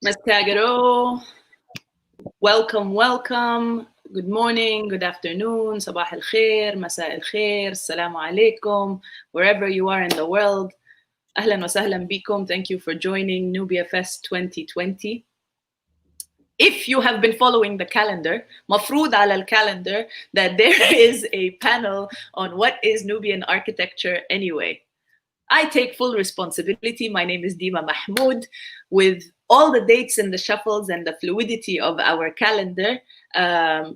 Mascagaro, welcome. Good morning, good afternoon, sabah al-khair, masa al-khair, assalamu alaikum, wherever you are in the world. Ahlan wa sahlan bikum. Thank you for joining NubiaFEST2020. If you have been following the calendar, mafrood ala al-calendar, that there is a panel on what is Nubian architecture anyway. I take full responsibility. My name is Dima Mahmoud. With all the dates and the shuffles and the fluidity of our calendar, I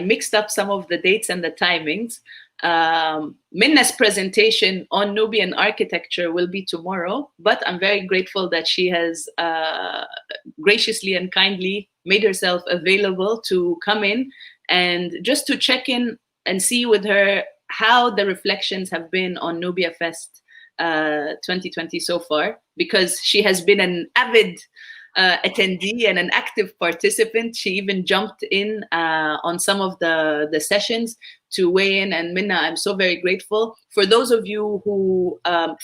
mixed up some of the dates and the timings. Minna's presentation on Nubian architecture will be tomorrow, but I'm very grateful that she has graciously and kindly made herself available to come in and just to check in and see with her how the reflections have been on NubiaFEST 2020 so far, because she has been an avid attendee and an active participant. She even jumped in on some of the sessions to weigh in. And Minna, I'm so very grateful. For those of you who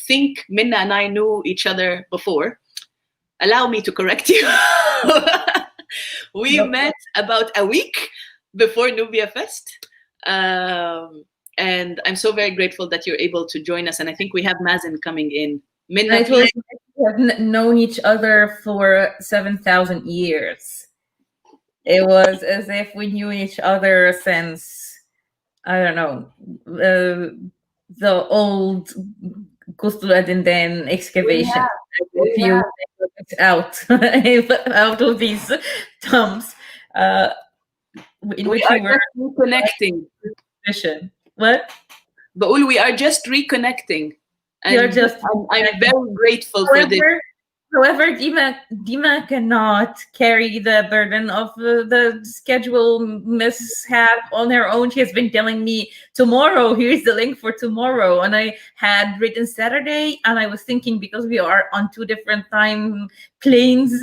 think Minna and I knew each other before, allow me to correct you. We met about a week before NubiaFEST. And I'm so very grateful that you're able to join us. And I think we have Mazen coming in. Minna, we have known each other for 7,000 years. It was as if we knew each other since, I don't know, the old Kustul Adindan excavation. If you take it out of these tombs, in which we were reconnecting. What? But we are just reconnecting. And I'm very grateful for this. However, Dima cannot carry the burden of the schedule mishap on her own. She has been telling me tomorrow, here's the link for tomorrow. And I had written Saturday, and I was thinking, because we are on two different time planes,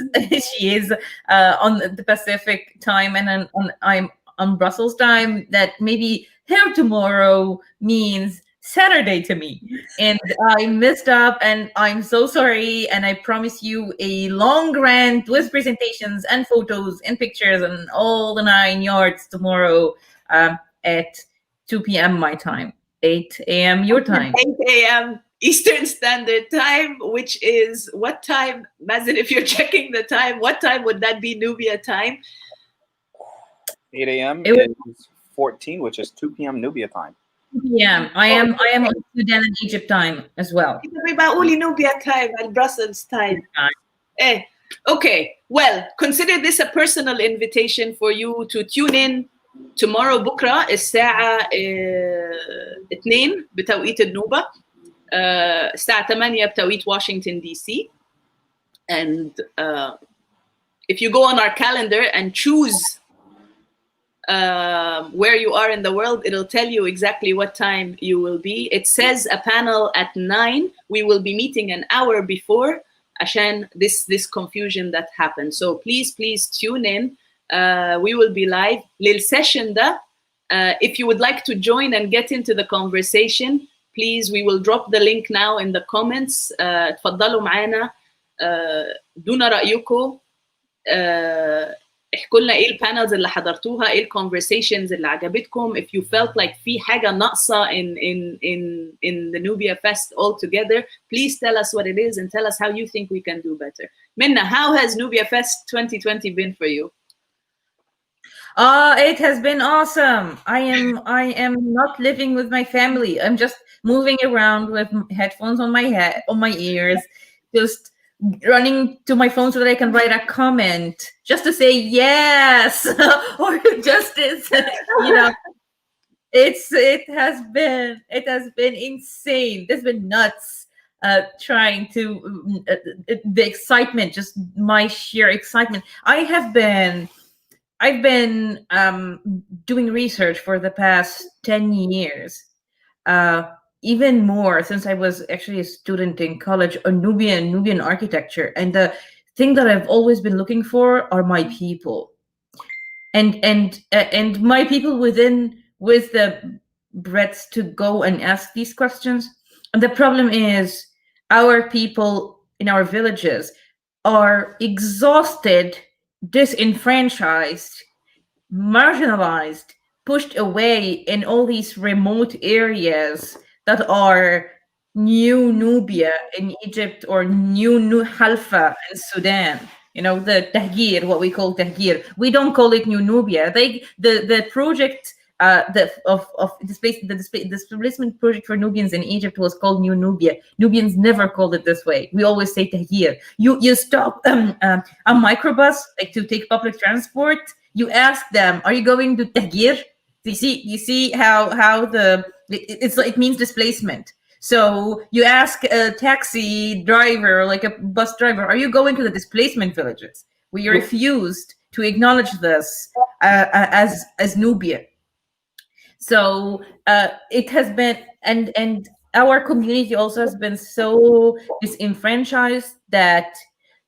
she is on the Pacific time and I'm on Brussels time, that maybe her tomorrow means Saturday to me. And I messed up, and I'm so sorry. And I promise you a long rant with presentations and photos and pictures and all the 9 yards tomorrow at 2 p.m. my time, 8 a.m. your time. 8 a.m. Eastern Standard Time, which is what time, Mazen, if you're checking the time, what time would that be Nubia time? 8 a.m. is 14, which is 2 p.m. Nubia time. Yeah, I am on Sudan and Egypt time as well. Nubia time and Brussels time. Okay, well, consider this a personal invitation for you to tune in tomorrow بكرة الساعة 2 بتوقيت النوبة الساعة 8 بتوقيت Washington DC. And if you go on our calendar and choose where you are in the world, it'll tell you exactly what time you will be. It says a panel at 9. We will be meeting an hour before, عشان this confusion that happened. So please tune in. We will be live. للسession ده, if you would like to join and get into the conversation, please, we will drop the link now in the comments. تفضلوا معانا. دونا رأيكم. احكوا لنا ايه البانلز اللي حضرتوها، ايه الكونفرسيشنز اللي عجبتكم. If you felt like في حاجة ناقصة in the NubiaFEST altogether, please tell us what it is and tell us how you think we can do better. Minna, how has NubiaFEST 2020 been for you? It has been awesome. I am not living with my family. I'm just moving around with headphones on my head, on my ears, just running to my phone so that I can write a comment just to say yes or justice. You know, it has been insane. It's been nuts. Trying to the excitement, just my sheer excitement. I've been doing research for the past 10 years even more since I was actually a student in college on Nubian architecture. And the thing that I've always been looking for are my people, and my people within with the breadth to go and ask these questions. And the problem is our people in our villages are exhausted, disenfranchised, marginalized, pushed away in all these remote areas that are New Nubia in Egypt or New Halfa in Sudan. You know, the Tahgir, what we call Tahgir. We don't call it New Nubia. The project the displacement project for Nubians in Egypt was called New Nubia. Nubians never called it this way. We always say Tahgir. You stop a microbus, like to take public transport. You ask them, "Are you going to Tahgir?" You see how it means displacement. So you ask a taxi driver, like a bus driver, "Are you going to the displacement villages?" We refused to acknowledge this as Nubia. So it has been, and our community also has been so disenfranchised that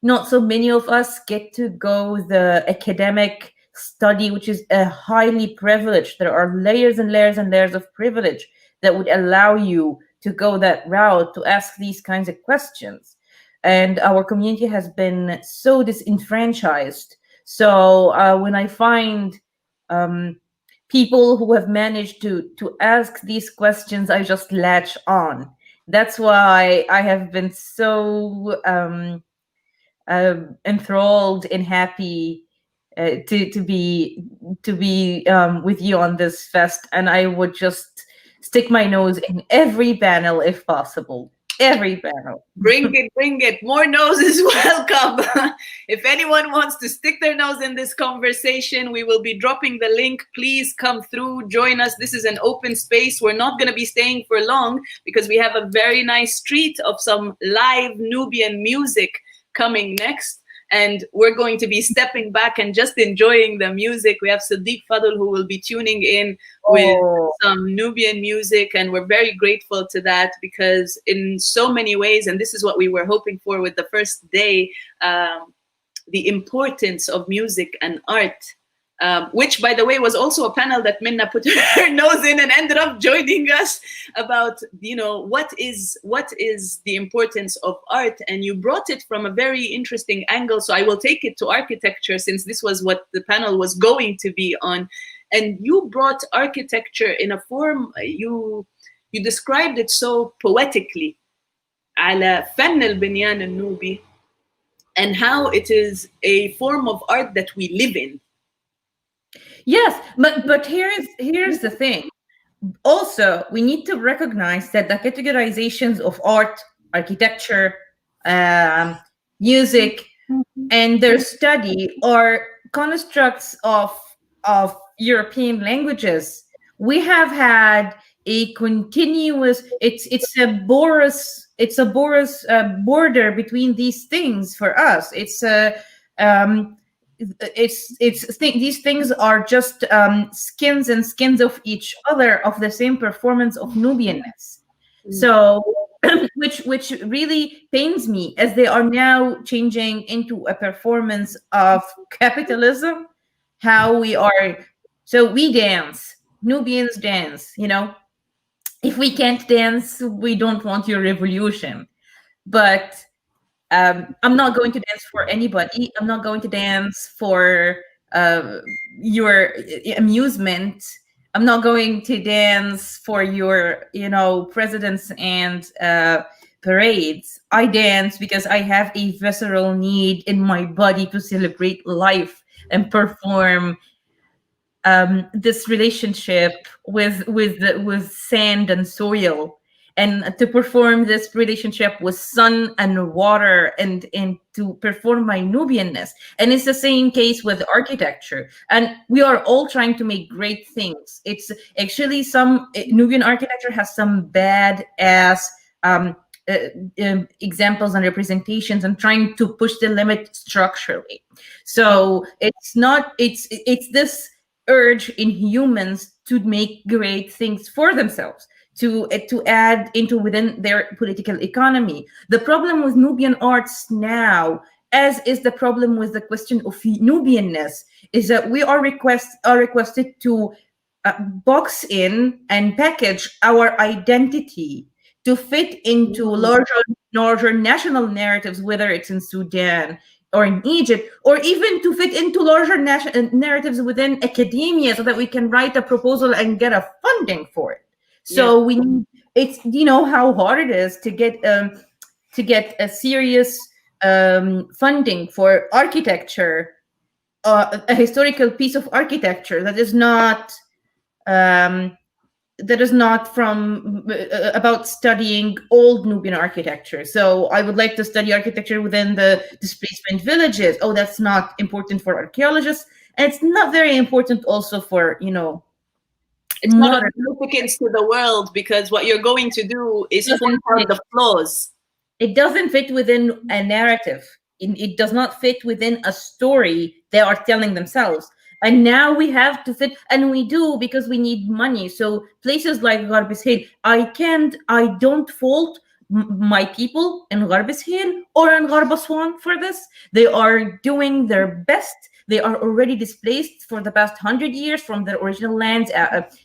not so many of us get to go the academic study, which is a highly privileged. There are layers and layers and layers of privilege that would allow you to go that route, to ask these kinds of questions. And our community has been so disenfranchised. So when I find people who have managed to ask these questions, I just latch on. That's why I have been so enthralled and happy to be with you on this fest, and I would just stick my nose in every panel if possible. Every panel. Bring it. More noses welcome. If anyone wants to stick their nose in this conversation, we will be dropping the link. Please come through, join us. This is an open space. We're not going to be staying for long because we have a very nice treat of some live Nubian music coming next. And we're going to be stepping back and just enjoying the music. We have Sadiq Fadl who will be tuning in with some Nubian music. And we're very grateful to that because in so many ways, and this is what we were hoping for with the first day, the importance of music and art. Which, by the way, was also a panel that Minna put her nose in and ended up joining us about, you know, what is the importance of art. And you brought it from a very interesting angle. So I will take it to architecture since this was what the panel was going to be on. And you brought architecture in a form, you described it so poetically, على فن البنيان النوبي, and how it is a form of art that we live in. Yes, but here's the thing. Also, we need to recognize that the categorizations of art, architecture, music, and their study are constructs of European languages. We have had a continuous. It's a porous border between these things for us. These things are just skins and skins of each other of the same performance of Nubianness. So, which really pains me as they are now changing into a performance of capitalism. How we are, so we dance, Nubians dance. You know, if we can't dance, we don't want your revolution. But I'm not going to dance for anybody. I'm not going to dance for your amusement. I'm not going to dance for your, presidents and parades. I dance because I have a visceral need in my body to celebrate life and perform this relationship with sand and soil, and to perform this relationship with sun and water, and to perform my Nubianness. And it's the same case with architecture. And we are all trying to make great things. It's actually some Nubian architecture has some bad ass examples and representations, and trying to push the limit structurally. So it's this urge in humans to make great things for themselves, to add into within their political economy. The problem with Nubian arts now, as is the problem with the question of Nubianness, is that we are requested to box in and package our identity to fit into larger national narratives, whether it's in Sudan or in Egypt, or even to fit into larger narratives within academia, so that we can write a proposal and get a funding for it. So we need, it's, you know how hard it is to get a serious funding for architecture, a historical piece of architecture that is not from about studying old Nubian architecture. So I would like to study architecture within the displacement villages. Oh, that's not important for archaeologists, and it's not very important also for, you know, it's not of significance to the world, because what you're going to do is point out the flaws. It doesn't fit within a narrative. It does not fit within a story they are telling themselves. And now we have to fit, and we do, because we need money. So places like Gharb Hil, I don't fault my people in Gharb Hil or in Gharb Aswan for this. They are doing their best. They are already displaced for the past 100 years from their original lands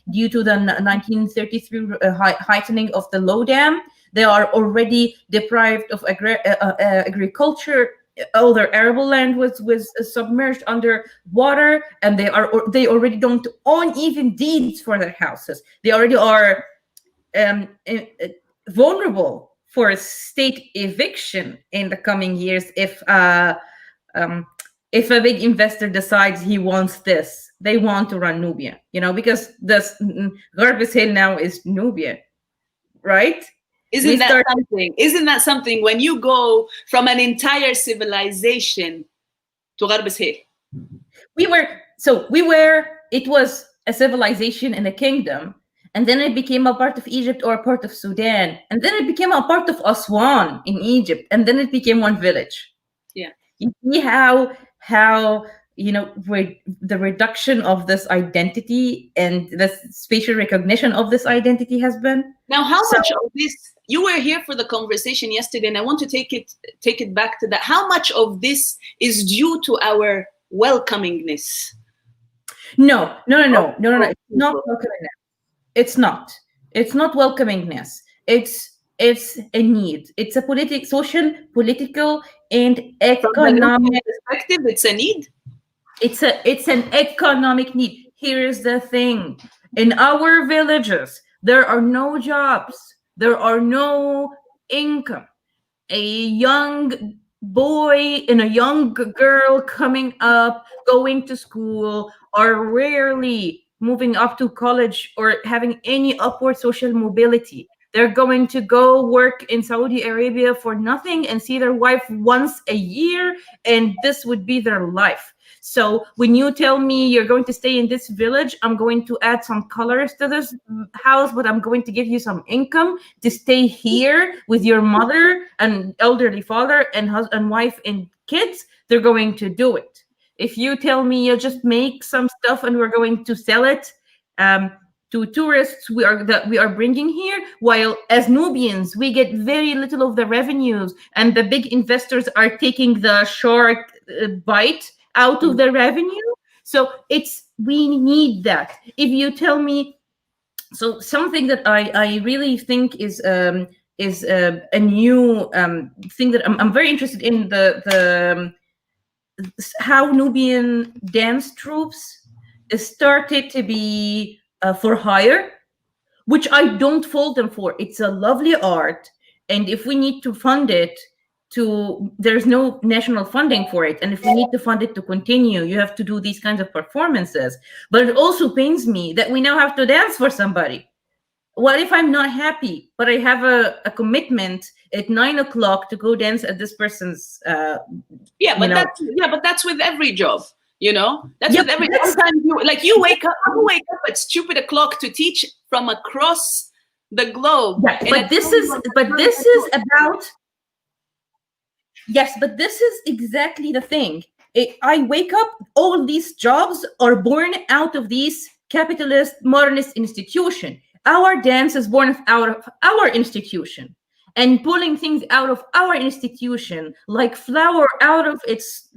due to the 1933 heightening of the low dam. They are already deprived of agriculture. All their arable land was submerged under water, and they already don't own even deeds for their houses. They already are vulnerable for state eviction in the coming years if a big investor decides he wants this. They want to run Nubia, you know, because this Gharb Hil now is Nubia, right? Isn't that something when you go from an entire civilization to Gharb Hil? It was a civilization and a kingdom, and then it became a part of Egypt or a part of Sudan, and then it became a part of Aswan in Egypt, and then it became one village. Yeah. You see how you know, the reduction of this identity and the spatial recognition of this identity has been. Now, how much of this, you were here for the conversation yesterday, and I want to take it back to that. How much of this is due to our welcomingness? No. It's not welcomingness. It's not welcomingness. It's a need. It's a social, political, and economic perspective. It's a need. It's an economic need. Here is the thing. In our villages, there are no jobs. There are no income. A young boy and a young girl coming up, going to school, are rarely moving up to college or having any upward social mobility. They're going to go work in Saudi Arabia for nothing and see their wife once a year, and this would be their life. So when you tell me you're going to stay in this village, I'm going to add some colors to this house, but I'm going to give you some income to stay here with your mother and elderly father and husband, wife, and kids, they're going to do it. If you tell me you just make some stuff and we're going to sell it to tourists we are bringing here, while as Nubians we get very little of the revenues, and the big investors are taking the shark bite out of the revenue. So we need that. If you tell me, so something that I really think is a new thing that I'm very interested in, the how Nubian dance troupes started to be for hire, which I don't fault them for. It's a lovely art, and if we need to fund it, there's no national funding for it, and if we need to fund it to continue, you have to do these kinds of performances. But it also pains me that we now have to dance for somebody. What if I'm not happy, but I have a commitment at 9 o'clock to go dance at this person's but that's with every job, you know. That's with every time you wake up at stupid o'clock to teach from across the globe. Yeah, but this is exactly the thing. I wake up, all these jobs are born out of these capitalist modernist institution. our dance is born out of our institution, and pulling things out of our institution, like flour out of its,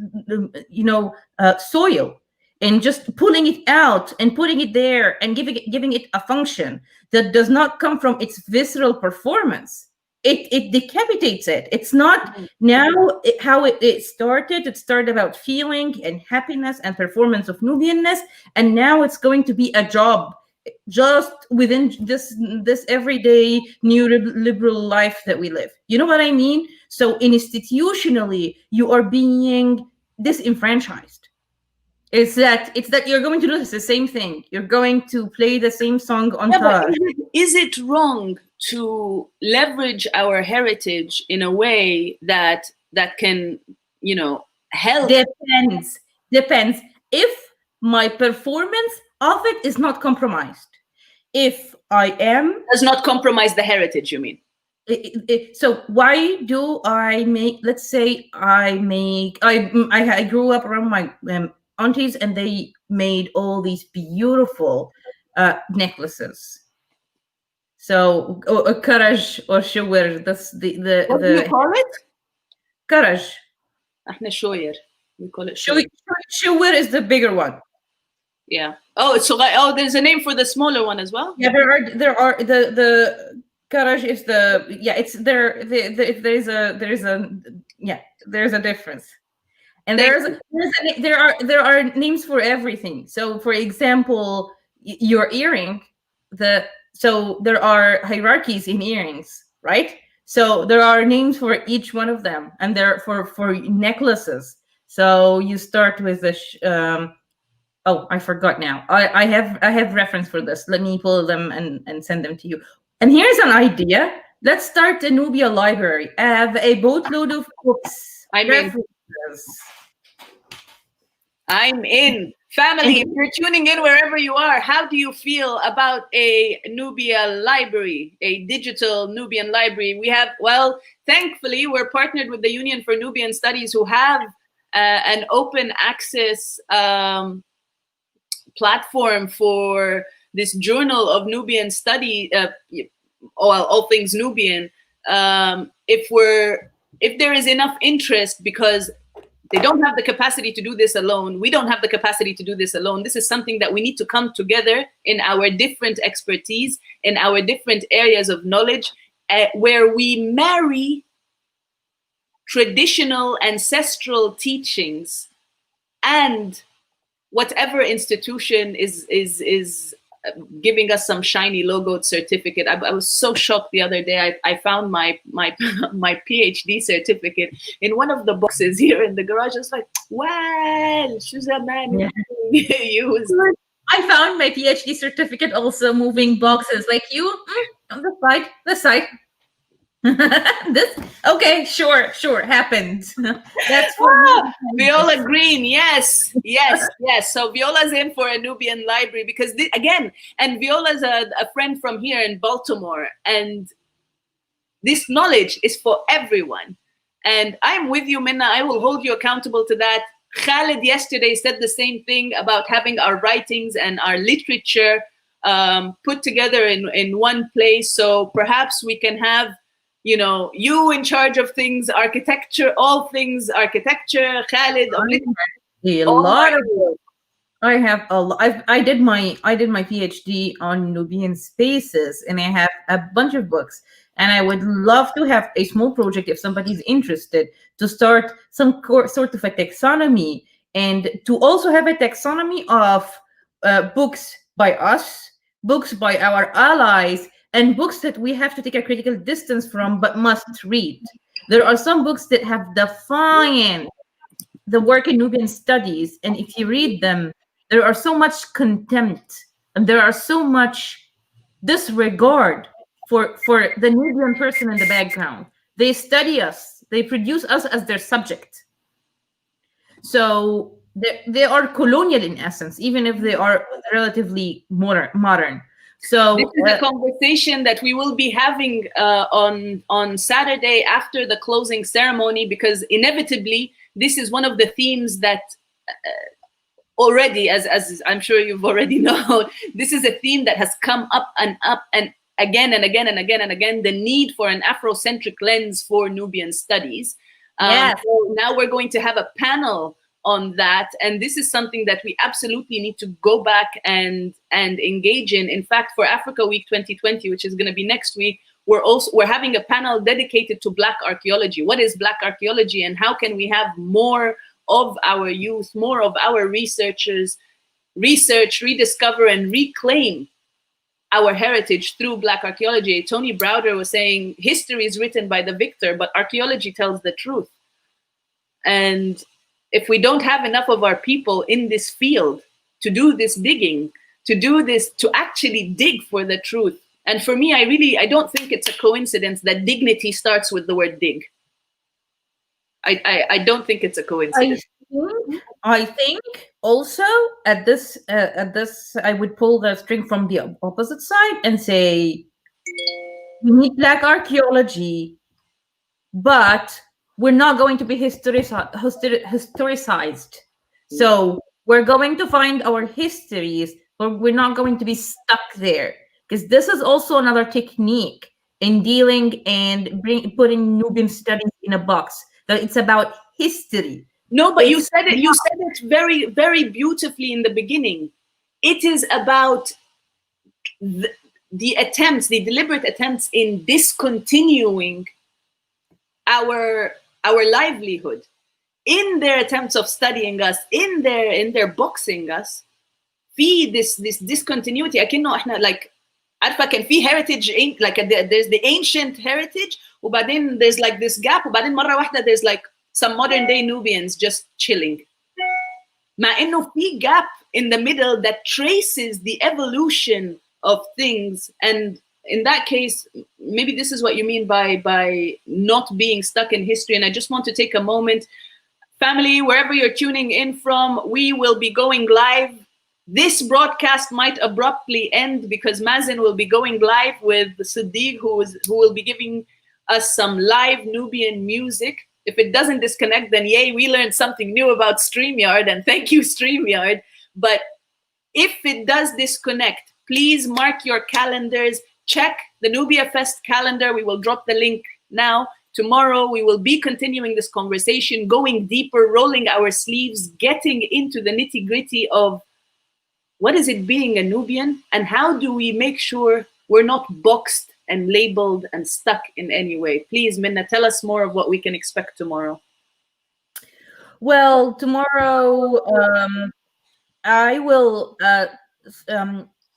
soil, and just pulling it out and putting it there and giving it a function that does not come from its visceral performance. It decapitates it. It's not now how it started. It started about feeling and happiness and performance of Nubianness, and now it's going to be a job just within this everyday neoliberal life that we live. You know what I mean? So institutionally, you are being disenfranchised. It's that you're going to do the same thing. You're going to play the same song on top. Is it wrong to leverage our heritage in a way that can, help? Depends. If my performance of it is not compromised, if I am does not compromise the heritage, you mean? So why do I make? Let's say I grew up around my aunties, and they made all these beautiful necklaces. So a karaj or shawir, that's the what do you call it? Karaj. We call it shawir. Shawir is the bigger one. Yeah. Oh, there's a name for the smaller one as well? Yeah, there are the karaj is it's there. There's a difference. And there are names for everything. So for example, your earring, so there are hierarchies in earrings, right? So there are names for each one of them, and they're for necklaces. So you start with the I forgot now. I have reference for this. Let me pull them and send them to you. And here's an idea. Let's start the Nubia library. I have a boatload of books. I'm in. Family, if you're tuning in wherever you are, how do you feel about a Nubia library, a digital Nubian library? Thankfully, we're partnered with the Union for Nubian Studies, who have an open access platform for this Journal of Nubian Study, all things Nubian. If there is enough interest, because they don't have the capacity to do this alone. We don't have the capacity to do this alone. This is something that we need to come together in our different expertise, in our different areas of knowledge, where we marry traditional ancestral teachings and whatever institution is giving us some shiny logoed certificate. I was so shocked the other day. I found my PhD certificate in one of the boxes here in the garage. I was like, well, Shuzaman, use. I found my PhD certificate also moving boxes like you on the side. Okay, sure, happened. That's for me. Viola Green, yes. So Viola's in for a Nubian library because and Viola's a friend from here in Baltimore, and this knowledge is for everyone. And I'm with you, Minna. I will hold you accountable to that. Khalid yesterday said the same thing about having our writings and our literature put together in one place. So perhaps we can have, you in charge of things, architecture, all things architecture, Khalid. I have a lot. I did my PhD on Nubian spaces, and I have a bunch of books. And I would love to have a small project, if somebody's interested, to start some sort of a taxonomy, and to also have a taxonomy of books by us, books by our allies, and books that we have to take a critical distance from but must read. There are some books that have defined the work in Nubian studies, and if you read them, there are so much contempt and there are so much disregard for the Nubian person in the background. They study us, they produce us as their subject. So they are colonial in essence, even if they are relatively modern. So this is a conversation that we will be having on Saturday after the closing ceremony, because inevitably this is one of the themes that already, as I'm sure you've already known, this is a theme that has come up and again and again and again and again, the need for an Afrocentric lens for Nubian studies. Yes. So now we're going to have a panel on that, and this is something that we absolutely need to go back and engage in. In fact, for Africa Week 2020, which is going to be next week, we're having a panel dedicated to Black archaeology. What is Black archaeology, and how can we have more of our youth, more of our researchers research, rediscover, and reclaim our heritage through Black archaeology? Tony Browder was saying history is written by the victor, but archaeology tells the truth. And if we don't have enough of our people in this field to do this digging, to actually dig for the truth. And for me, I don't think it's a coincidence that dignity starts with the word dig. I don't think it's a coincidence. I think also at this I would pull the string from the opposite side and say we need Black archaeology, but we're not going to be historicized. So we're going to find our histories, but we're not going to be stuck there, because this is also another technique in dealing and putting Nubian studies in a box. That it's about history. No, but you said it very, very beautifully in the beginning. It is about the deliberate attempts in discontinuing our livelihood, in their attempts of studying us, in their boxing us. في this discontinuity. أكنه إحنا like عارفة كان في heritage, like there's the ancient heritage, وبعدين there's like this gap, وبعدين مرة واحدة there's like some modern day Nubians just chilling. مع إنه في gap in the middle that traces the evolution of things. And in that case, maybe this is what you mean by not being stuck in history. And I just want to take a moment, family, wherever you're tuning in from, we will be going live. This broadcast might abruptly end because Mazen will be going live with Siddiq, who will be giving us some live Nubian music. If it doesn't disconnect, then yay, we learned something new about StreamYard, and thank you, StreamYard. But if it does disconnect, please mark your calendars. Check the NubiaFest calendar. We will drop the link now. Tomorrow, we will be continuing this conversation, going deeper, rolling our sleeves, getting into the nitty-gritty of what is it being a Nubian, and how do we make sure we're not boxed and labeled and stuck in any way. Please, Minna, tell us more of what we can expect tomorrow. Well, tomorrow I will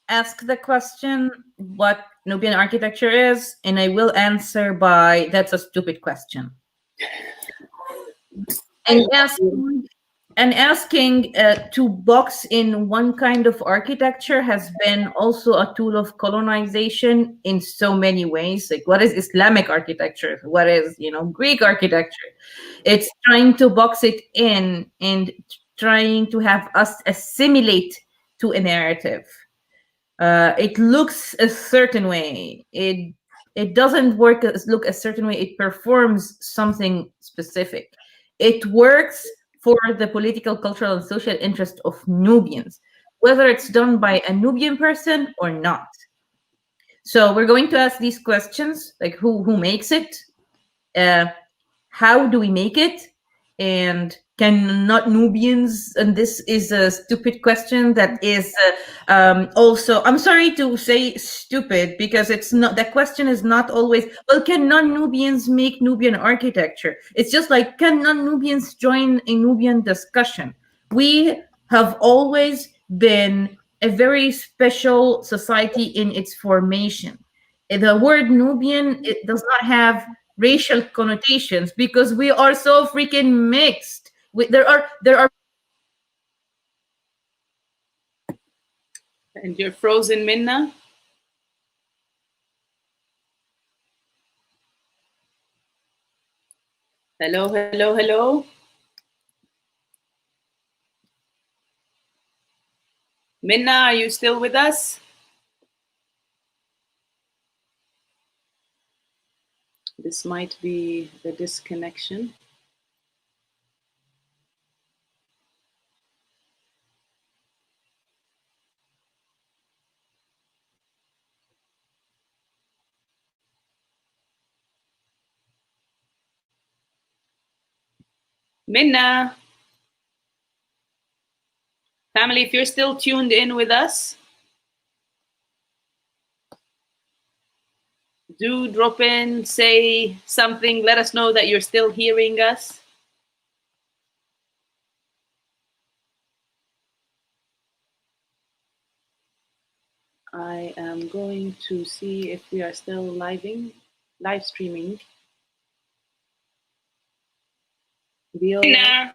ask the question what Nubian architecture is, and I will answer by that's a stupid question. And asking to box in one kind of architecture has been also a tool of colonization in so many ways. Like, what is Islamic architecture? What is, Greek architecture? It's trying to box it in and trying to have us assimilate to a narrative. It looks a certain way. It doesn't look a certain way. It performs something specific. It works for the political, cultural, and social interest of Nubians, whether it's done by a Nubian person or not. So we're going to ask these questions, like who makes it? How do we make it? And can not Nubians, and this is a stupid question that is also, I'm sorry to say stupid, because it's not, the question is not always, well, can non-Nubians make Nubian architecture? It's just like, can non-Nubians join a Nubian discussion? We have always been a very special society in its formation. The word Nubian, it does not have racial connotations because we are so freaking mixed. There are. And you're frozen, Minna. Hello, hello, hello. Minna, are you still with us? This might be the disconnection. Minna. Family, if you're still tuned in with us, do drop in, say something, let us know that you're still hearing us. I am going to see if we are still live streaming. Viola.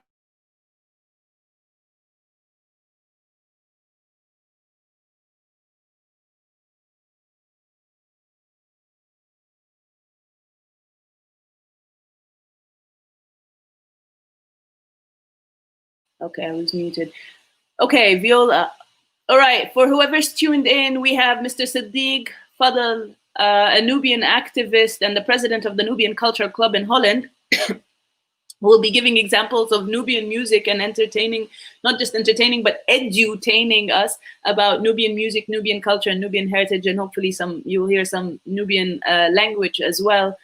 Okay, I was muted. Okay, Viola. All right, for whoever's tuned in, we have Mr. Sadiq Fadl, a Nubian activist and the president of the Nubian Cultural Club in Holland. We'll be giving examples of Nubian music and entertaining, not just entertaining, but edutaining us about Nubian music, Nubian culture, and Nubian heritage, and hopefully you'll hear some Nubian language as well.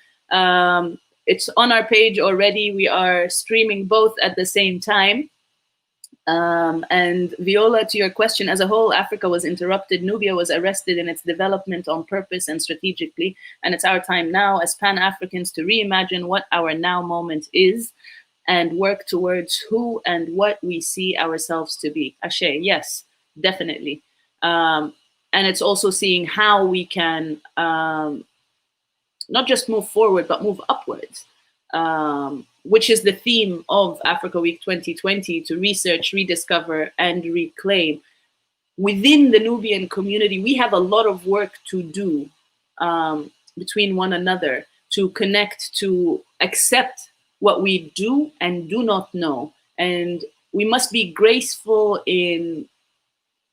It's on our page already. We are streaming both at the same time. And Viola, to your question, as a whole, Africa was interrupted. Nubia was arrested in its development on purpose and strategically. And it's our time now as Pan-Africans to reimagine what our now moment is and work towards who and what we see ourselves to be. Ashe, yes, definitely. And it's also seeing how we can not just move forward, but move upwards. Which is the theme of Africa Week 2020, to research, rediscover, and reclaim. Within the Nubian community, we have a lot of work to do between one another, to connect, to accept what we do and do not know. And we must be graceful in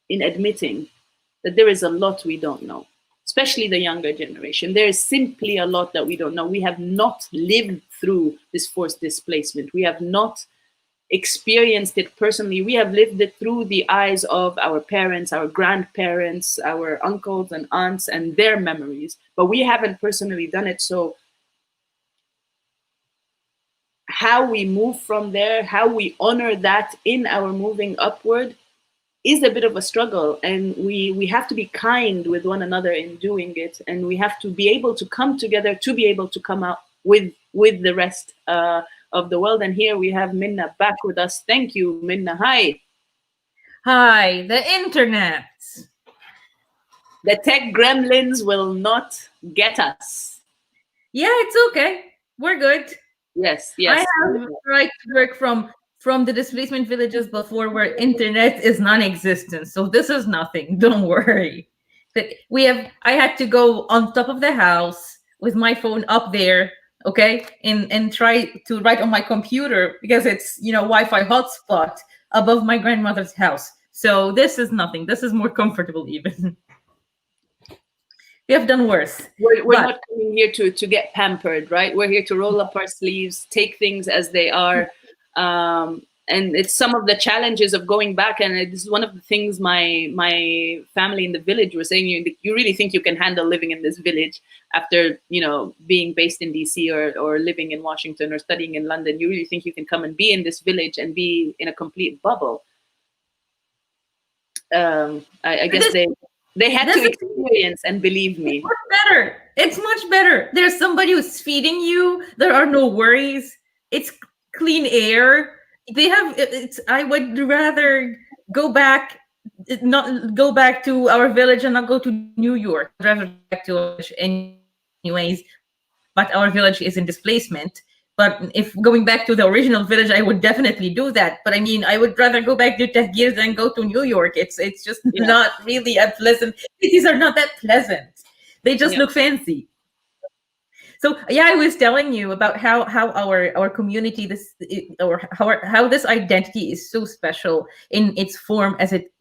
admitting that there is a lot we don't know, especially the younger generation. There is simply a lot that we don't know. We have not lived through this forced displacement. We have not experienced it personally. We have lived it through the eyes of our parents, our grandparents, our uncles and aunts, and their memories. But we haven't personally done it. So how we move from there, how we honor that in our moving upward, is a bit of a struggle, and we have to be kind with one another in doing it, and we have to be able to come together to be able to come out with the rest of the world. And here we have Minna back with us. Thank you, Minna. Hi. Hi, the internet. The tech gremlins will not get us. Yeah, it's okay. We're good. Yes. I have tried to work from the displacement villages before, where internet is non-existent. So this is nothing. Don't worry. I had to go on top of the house with my phone up there, okay, and try to write on my computer, because it's, Wi-Fi hotspot above my grandmother's house. So this is nothing. This is more comfortable even. We have done worse. We're not coming here to get pampered, right? We're here to roll up our sleeves, take things as they are. And it's some of the challenges of going back. And this is one of the things my family in the village were saying. You really think you can handle living in this village after, being based in DC or living in Washington or studying in London? You really think you can come and be in this village and be in a complete bubble? I guess they had to experience and believe me. It's much better. It's much better. There's somebody who's feeding you. There are no worries. It's clean air. They have I would rather not go back to our village and not go to New York. I'd rather go back to anyways, but our village is in displacement. But if going back to the original village, I would definitely do that. But I mean, I would rather go back to Tahgir than go to New York. It's just not really a pleasant. Cities are not that pleasant. They just look fancy. So yeah, I was telling you about how our community, how this identity is so special in its form, as it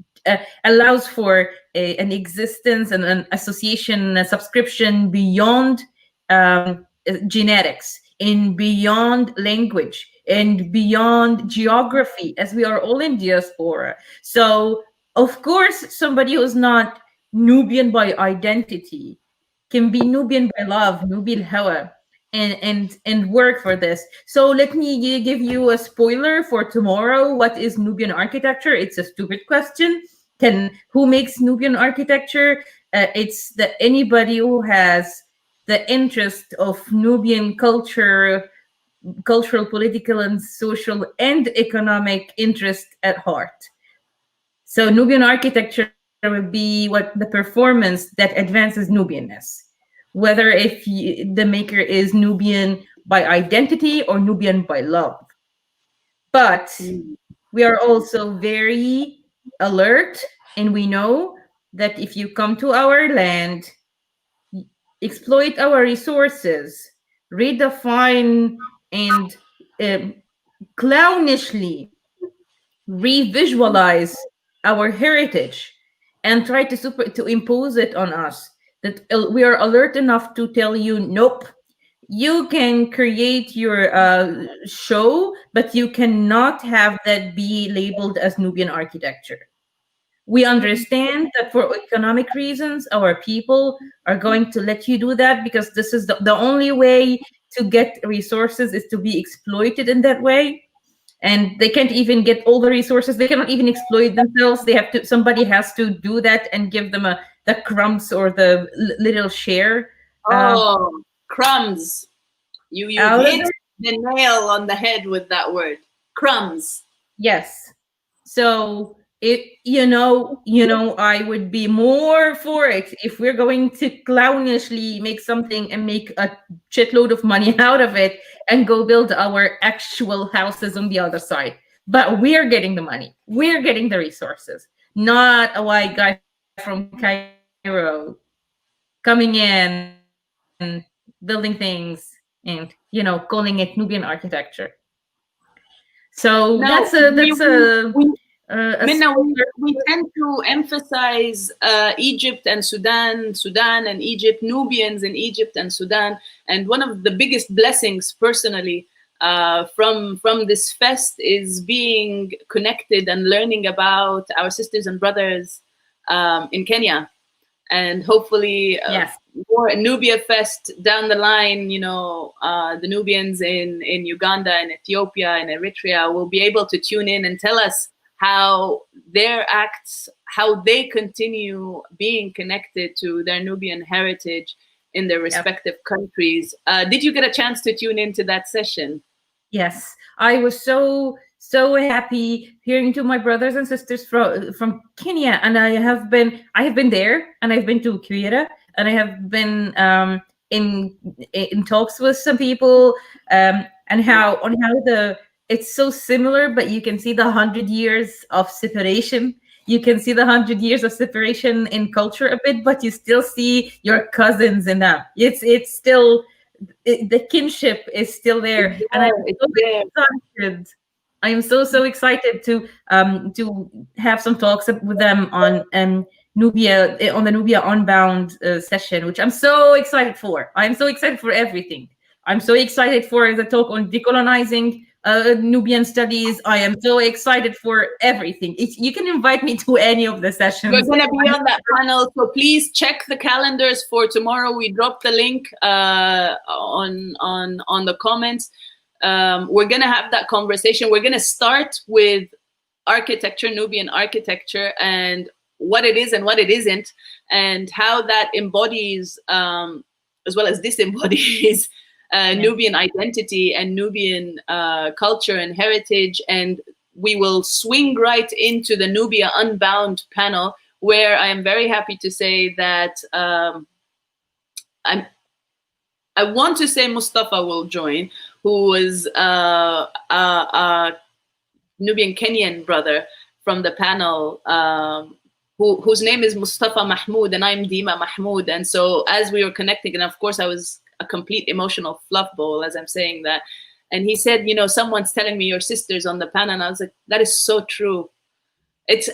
allows for an existence and an association, a subscription beyond genetics, and beyond language, and beyond geography, as we are all in diaspora. So of course, somebody who's not Nubian by identity can be Nubian by love, Nubian Hawa. and work for this. So let me give you a spoiler for tomorrow. What is Nubian architecture? It's a stupid question. Who makes Nubian architecture? It's anybody who has the interest of Nubian culture, cultural, political, and social and economic interest at heart. So Nubian architecture would be what the performance that advances Nubianness, whether if the maker is Nubian by identity or Nubian by love. But we are also very alert, and we know that if you come to our land, exploit our resources, redefine and clownishly revisualize our heritage and try to impose it on us, that we are alert enough to tell you, nope, you can create your show, but you cannot have that be labeled as Nubian architecture. We understand that for economic reasons, our people are going to let you do that because this is the only way to get resources is to be exploited in that way. And they can't even get all the resources. They cannot even exploit themselves. They have to, somebody has to do that and give them the crumbs or the little share. Oh, crumbs. You hit the nail on the head with that word. Crumbs. Yes. So I would be more for it if we're going to clownishly make something and make a shitload of money out of it and go build our actual houses on the other side. But we're getting the money. We're getting the resources, not a white guy from Cairo coming in, building things and, calling it Nubian architecture. So Now, Minna, we tend to emphasize Egypt and Sudan, Sudan and Egypt, Nubians in Egypt and Sudan. And one of the biggest blessings personally from this fest is being connected and learning about our sisters and brothers in Kenya. And hopefully more Nubia Fest down the line, the Nubians in Uganda and Ethiopia and Eritrea will be able to tune in and tell us how their acts, how they continue being connected to their Nubian heritage in their respective countries. Did you get a chance to tune into that session? Yes, I was so happy hearing to my brothers and sisters from Kenya, and I have been there, and I've been to Kibera, and I have been in talks with some people, and how it's so similar, but you can see the 100 years of separation. You can see the 100 years of separation in culture a bit, but you still see your cousins in them. It's still, the kinship is still there, and I'm so excited. I'm so excited to have some talks with them on Nubia, on the Nubia Unbound session, which I'm so excited for. I'm so excited for everything. I'm so excited for the talk on decolonizing Nubian studies. I am so excited for everything. You can invite me to any of the sessions. We're going to be on that panel, so please check the calendars for tomorrow. We dropped the link on the comments. We're going to have that conversation. We're going to start with architecture, Nubian architecture, and what it is and what it isn't, and how that embodies, as well as disembodies, Nubian identity and Nubian culture and heritage. And we will swing right into the Nubia Unbound panel, where I am very happy to say that I want to say Mustafa will join, who was a Nubian Kenyan brother from the panel, whose name is Mustafa Mahmoud, and I'm Dima Mahmoud. And so as we were connecting, and of course I was a complete emotional fluff bowl as I'm saying that, and he said, someone's telling me your sister's on the panel, and I was like, that is so true. It's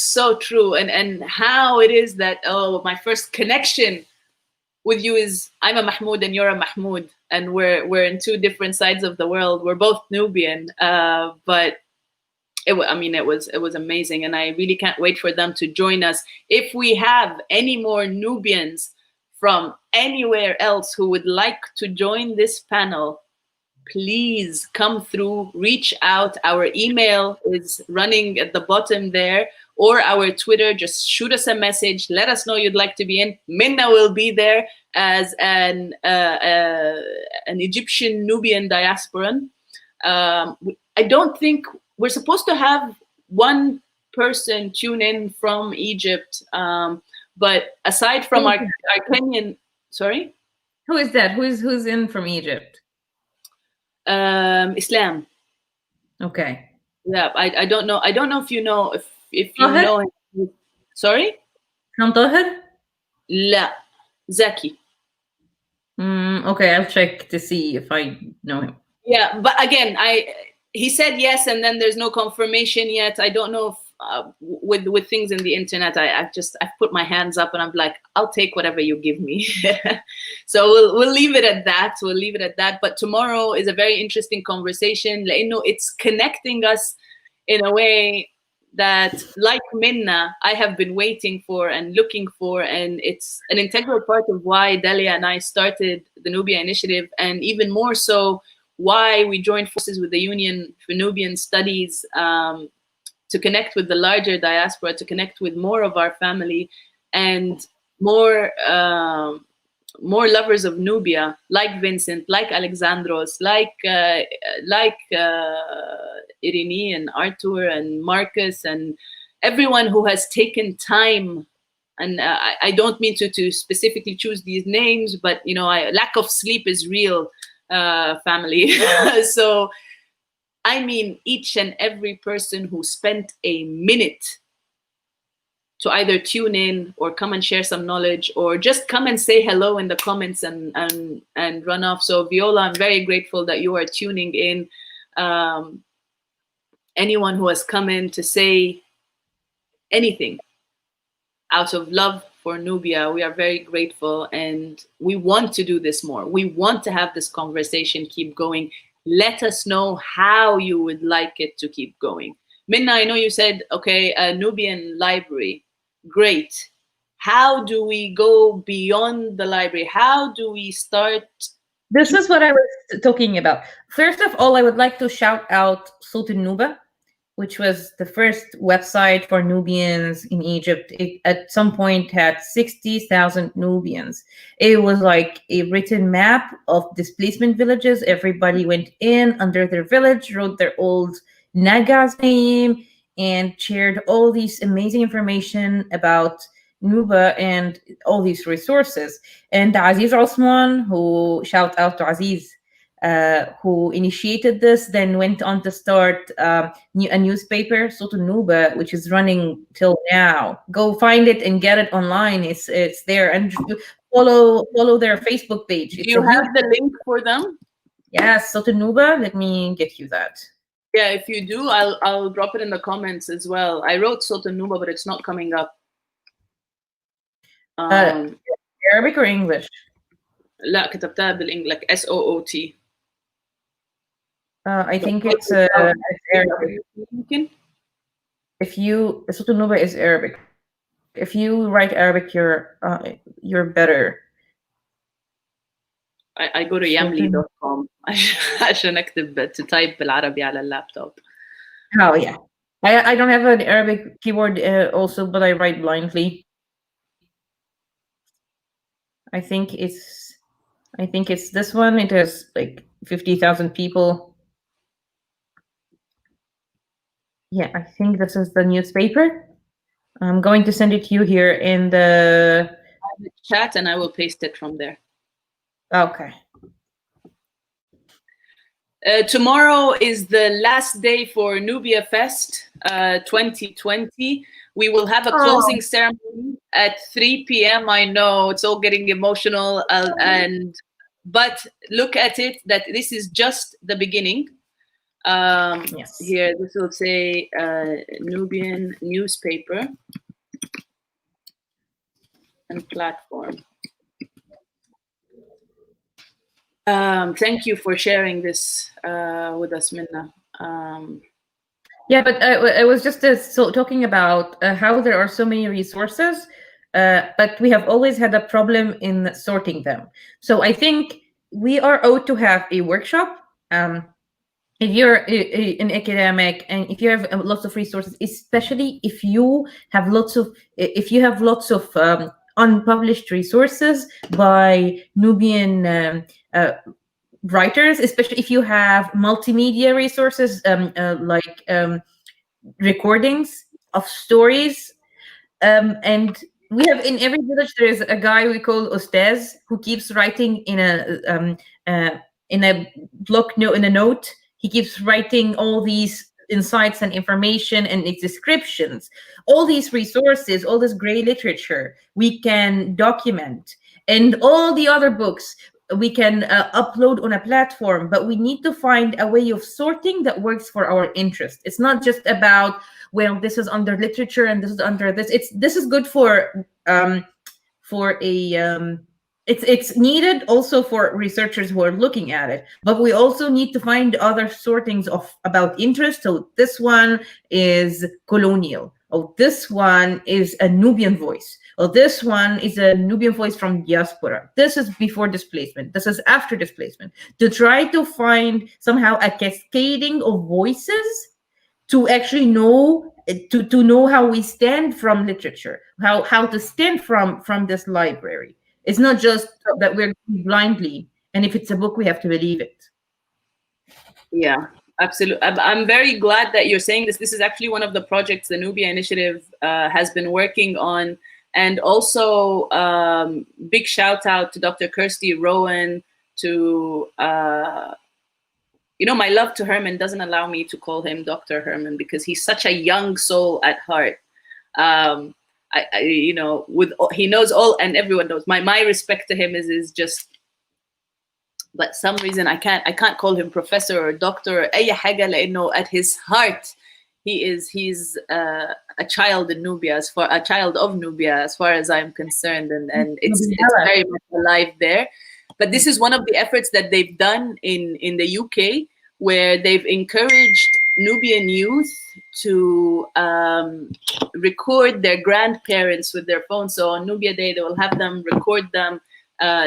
so true. And how it is that, my first connection with you is I'm a Mahmoud and you're a Mahmoud, and we're in two different sides of the world. We're both Nubian, but it was amazing, and I really can't wait for them to join us. If we have any more Nubians from anywhere else who would like to join this panel, please come through, reach out. Our email is running at the bottom there, or our Twitter. Just shoot us a message. Let us know you'd like to be in. Minna will be there as an Egyptian Nubian diasporan. I don't think we're supposed to have one person tune in from Egypt, but aside from our Kenyan, sorry? Who is that? Who's in from Egypt? Islam. Okay. Yeah, I don't know. I don't know if you know if you know him. Sorry? From Tahir? La, Zaki. Okay, I'll check to see if I know him. Yeah, but again, he said yes, and then there's no confirmation yet. I don't know if with things in the internet, I've put my hands up and I'm like, I'll take whatever you give me. So we'll leave it at that. We'll leave it at that. But tomorrow is a very interesting conversation. It's connecting us in a way that, like Minna, I have been waiting for and looking for, and it's an integral part of why Dalia and I started the Nubia Initiative, and even more so why we joined forces with the Union for Nubian Studies, to connect with the larger diaspora, to connect with more of our family and more lovers of Nubia, like Vincent, like Alexandros, like Irini and Artur and Marcus and everyone who has taken time. And I don't mean to specifically choose these names, but lack of sleep is real, family. So I mean each and every person who spent a minute to either tune in or come and share some knowledge or just come and say hello in the comments and run off. So Viola, I'm very grateful that you are tuning in. Anyone who has come in to say anything out of love for Nubia, we are very grateful, and we want to do this more. We want to have this conversation keep going. Let us know how you would like it to keep going. Minna, I know you said, okay, a Nubian library. Great. How do we go beyond the library? How do we start? This is what I was talking about. First of all, I would like to shout out Sultan Nuba, which was the first website for Nubians in Egypt. It at some point had 60,000 Nubians. It was like a written map of displacement villages. Everybody went in under their village, wrote their old Naga's name, and shared all these amazing information about Nuba and all these resources. And Aziz Osman, who shout out to Aziz, who initiated this, then went on to start a newspaper, Sultan Nuba, which is running till now. Go find it and get it online. It's there, and follow their Facebook page. Do you have the link for them? Yes, Sultan Nuba. Let me get you that. Yeah, if you do, I'll drop it in the comments as well. I wrote Sultan Nuba, but it's not coming up. Arabic or English? لا كتبتها بالإنجليزي like SOOT. I think it's Arabic. If you Sultan Nuba is Arabic. If you write Arabic, you're better. I go to yamli.com عشان أكتب to type بالعربي على اللابتوب. Oh yeah, I don't have an Arabic keyboard also, but I write blindly. I think it's this one. It has like 50,000 people. Yeah, I think this is the newspaper. I'm going to send it to you here in the chat, and I will paste it from there. Okay. Tomorrow is the last day for NubiaFest 2020. We will have a closing ceremony at 3 p.m. I know it's all getting emotional, but look at it that this is just the beginning. Yes. Here, this will say Nubian newspaper and platform. Thank you for sharing this with us, Minna. Yeah, but I was just talking about how there are so many resources but we have always had a problem in sorting them. So I think we are owed to have a workshop. If you're an academic and if you have lots of resources, especially if you have lots of unpublished resources by Nubian writers, especially if you have multimedia resources like recordings of stories, and we have in every village there is a guy we call Ostaz who keeps writing in a block note, in a note. He keeps writing all these insights and information and its descriptions, all these resources, all this gray literature we can document, and all the other books we can upload on a platform. But we need to find a way of sorting that works for our interest. It's not just about, well, this is under literature and this is under this. This is good for it's needed also for researchers who are looking at it, but we also need to find other sortings of about interest. So this one is colonial. Oh, this one is a Nubian voice. Oh, this one is a Nubian voice from diaspora. This is before displacement. This is after displacement. To try to find somehow a cascading of voices to actually know to know how we stand from literature, how to stand from this library. It's not just that we're blindly, and if it's a book, we have to believe it. Yeah, absolutely. I'm very glad that you're saying this. This is actually one of the projects the Nubia Initiative has been working on. And also, big shout out to Dr. Kirsty Rowan, to, my love to Herman doesn't allow me to call him Dr. Herman because he's such a young soul at heart. He knows all, and everyone knows. My respect to him is just, but some reason I can't call him professor or doctor or أي حاجة, لأنه at his heart he's a child in Nubia, a child of Nubia as far as I'm concerned, and it's very much alive there. But this is one of the efforts that they've done in the UK, where they've encouraged Nubian youth to record their grandparents with their phones. So on Nubia Day, they will have them record them,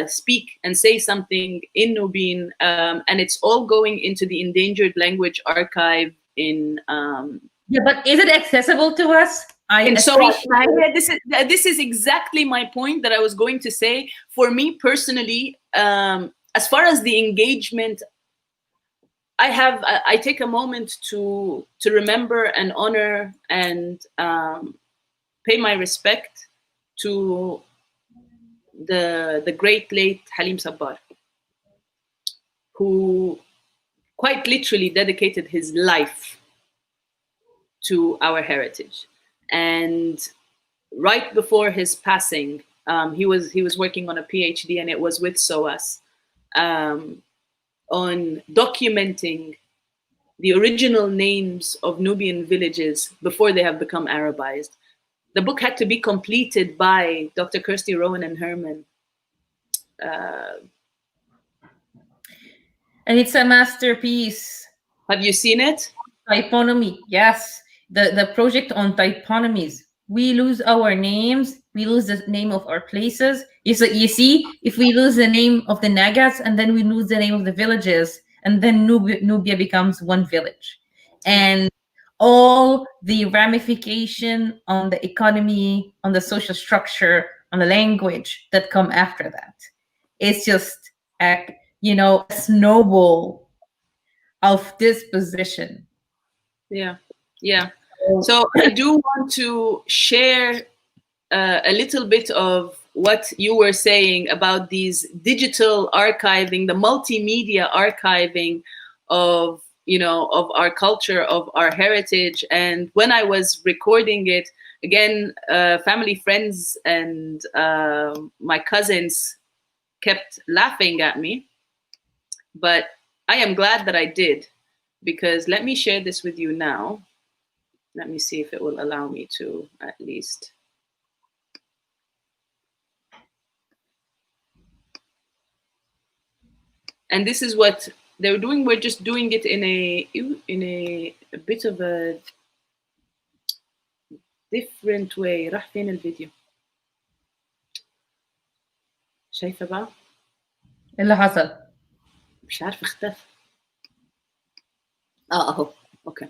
speak and say something in Nubian, and it's all going into the Endangered Language Archive in. Yeah, but is it accessible to us? This is exactly my point that I was going to say. For me personally, as far as the engagement, I take a moment to remember and honor and pay my respect to the great late Halim Sabbar, who quite literally dedicated his life to our heritage. And right before his passing, he was working on a PhD, and it was with SOAS, on documenting the original names of Nubian villages before they have become Arabized. The book had to be completed by Dr. Kirsty Rowan and Herman. And it's a masterpiece. Have you seen it? Typonymy, yes. The project on typonymies. We lose our names, we lose the name of our places. You see, if we lose the name of the Nagas and then we lose the name of the villages, and then Nubia becomes one village. And all the ramification on the economy, on the social structure, on the language that come after that. It's just, a snowball of disposition. Yeah. So I do want to share a little bit of what you were saying about these digital archiving, the multimedia archiving of our culture, of our heritage. And when I was recording it, again, family, friends, and my cousins kept laughing at me. But I am glad that I did, because let me share this with you now. Let me see if it will allow me to, at least. And this is what they're doing. We're just doing it in a bit of a different way. راح فين الفيديو? شايفة بقى؟ إيه اللي حصل؟ مش عارفة اختفى. اهو. اوكي.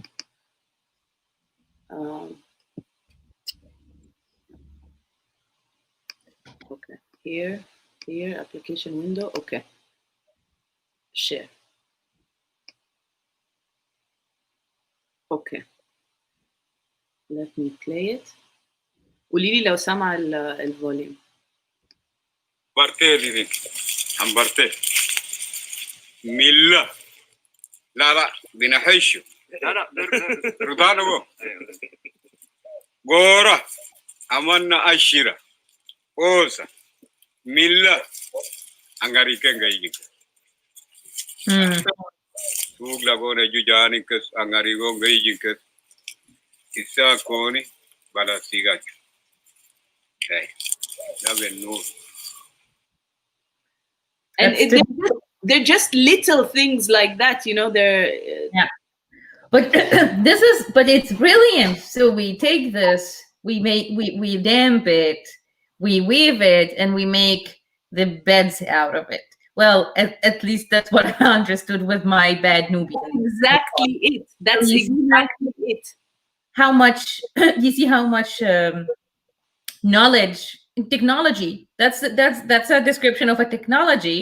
اوكي. Here application window. Okay. Share. Okay. Let me play it. قولي لي لو سامعة الفوليوم. برتي دي عم برتي ميلا لا بنحشو لا رضانو غورا عملنا أشيرة أوسا ميلا أنغاريكا غايجي سوق لغونا جوجاني كس أنغاريكو غايجي كس إسا كوني بلا سيغاچ هاي لا بنور And they're just little things like that, you know. They're yeah. But but it's brilliant. So we take this, we damp it, we weave it, and we make the beds out of it. Well, at least that's what I understood with my bad Nubian. Exactly it. That's exactly it. How much you see how much knowledge, technology. That's a description of a technology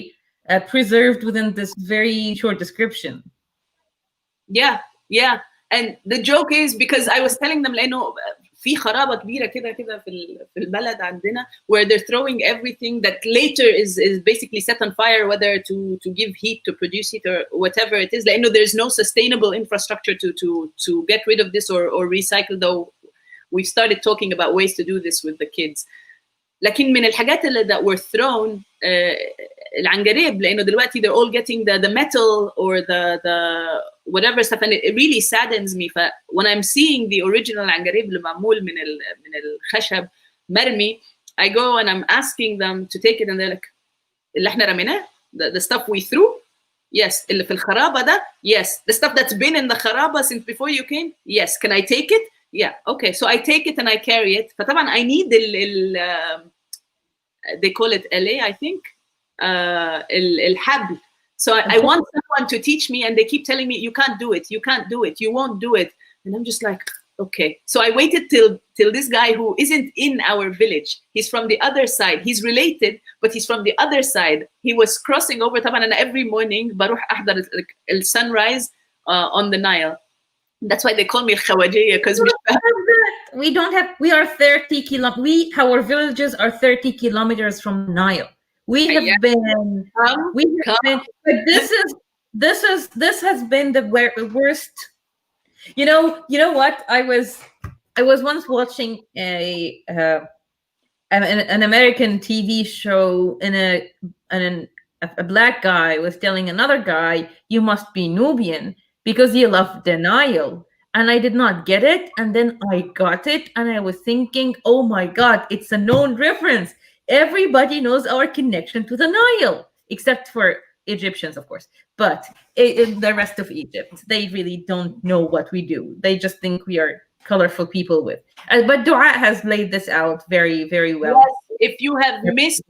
preserved within this very short description. Yeah. And the joke is because I was telling them لأنه في خرابة كبيرة كده في البلد عندنا where they're throwing everything that later is basically set on fire, whether to give heat, to produce heat, or whatever it is. لأنه there's no sustainable infrastructure to get rid of this or recycle, though we've started talking about ways to do this with the kids. لكن من الحاجات that were thrown العنجريب لأنه دلوقتي they're all getting the metal or the whatever stuff, and it really saddens me. When I'm seeing the original عنجريب اللي معمول من الخشب مرمي, I go and I'm asking them to take it, and they're like اللي احنا رميناه, the stuff we threw, yes. اللي في الخرابة ده, yes. The stuff that's been in the خرابة since before you came, yes. Can I take it? Yeah, okay. So I take it and I carry it. فطبعا I need they call it LA, I think. الحبل. So I want someone to teach me, and they keep telling me, you can't do it, you can't do it, you won't do it. And I'm just like, okay. So I waited till this guy who isn't in our village, he's from the other side, he's related, but he's from the other side. He was crossing over. طبعا أنا every morning بروح أحضر الsunrise on the Nile. That's why they call me الخواجية, because we are 30 kilometers. Our villages are 30 kilometers from Nile. We have been, but this has been the worst. You know what? I was once watching an American TV show, and a black guy was telling another guy, you must be Nubian because you love the Nile. And I did not get it. And then I got it. And I was thinking, oh my God, it's a known reference. Everybody knows our connection to the Nile, except for Egyptians, of course. But the rest of Egypt, they really don't know what we do. They just think we are colorful people with. But Dua has laid this out very, very well. Yes, if you have missed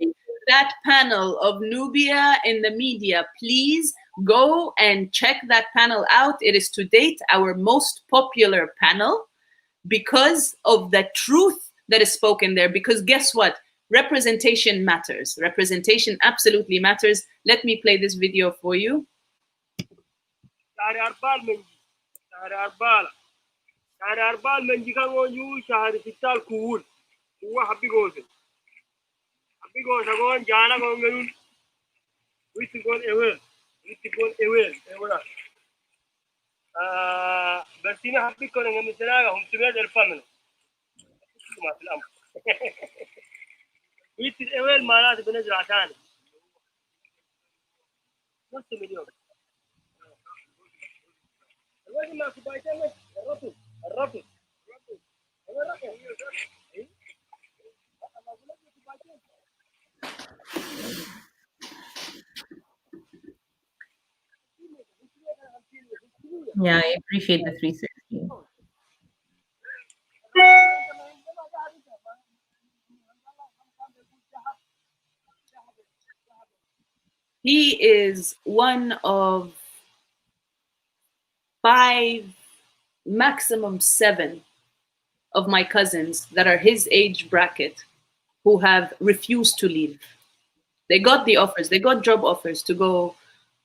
that panel of Nubia in the media, please go and check that panel out. It is to date our most popular panel because of the truth that is spoken there. Because guess what? Representation matters. Representation absolutely matters. Let me play this video for you. بس هنا حبيكم ان مثلا هم سمعت الفن ما في الامر ويت الاول مالات بنزرع ثاني نص مليون الواد ما في بايتين الرفض Yeah, I appreciate the 360. is one of 5, maximum 7 of my cousins that are his age bracket who have refused to leave. They got the offers, they got job offers to go,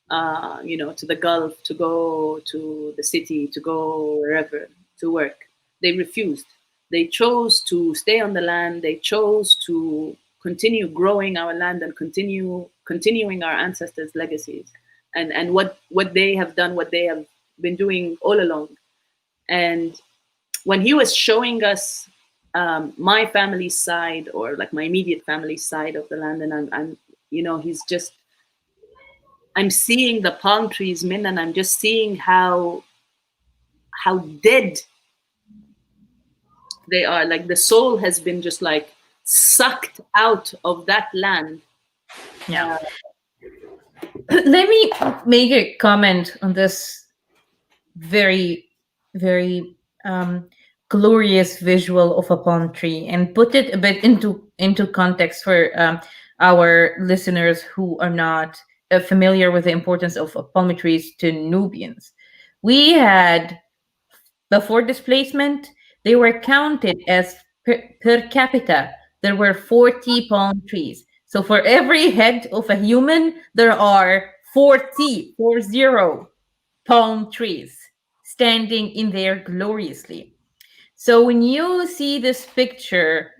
to the Gulf, to go to the city, to go wherever to work. They refused. They chose to stay on the land. They chose to continue growing our land and continuing our ancestors' legacies, and what they have done, what they have been doing all along. And when he was showing us my family's side, or like my immediate family's side of the land, and I'm he's just, I'm seeing the palm trees, Min, and I'm just seeing how dead they are. Like the soul has been just like sucked out of that land. Yeah. Let me make a comment on this very, very glorious visual of a palm tree and put it a bit into context for our listeners who are not familiar with the importance of palm trees to Nubians. We had, before displacement, they were counted as per capita. There were 40 palm trees. So for every head of a human, there are 40 palm trees standing in there gloriously. So when you see this picture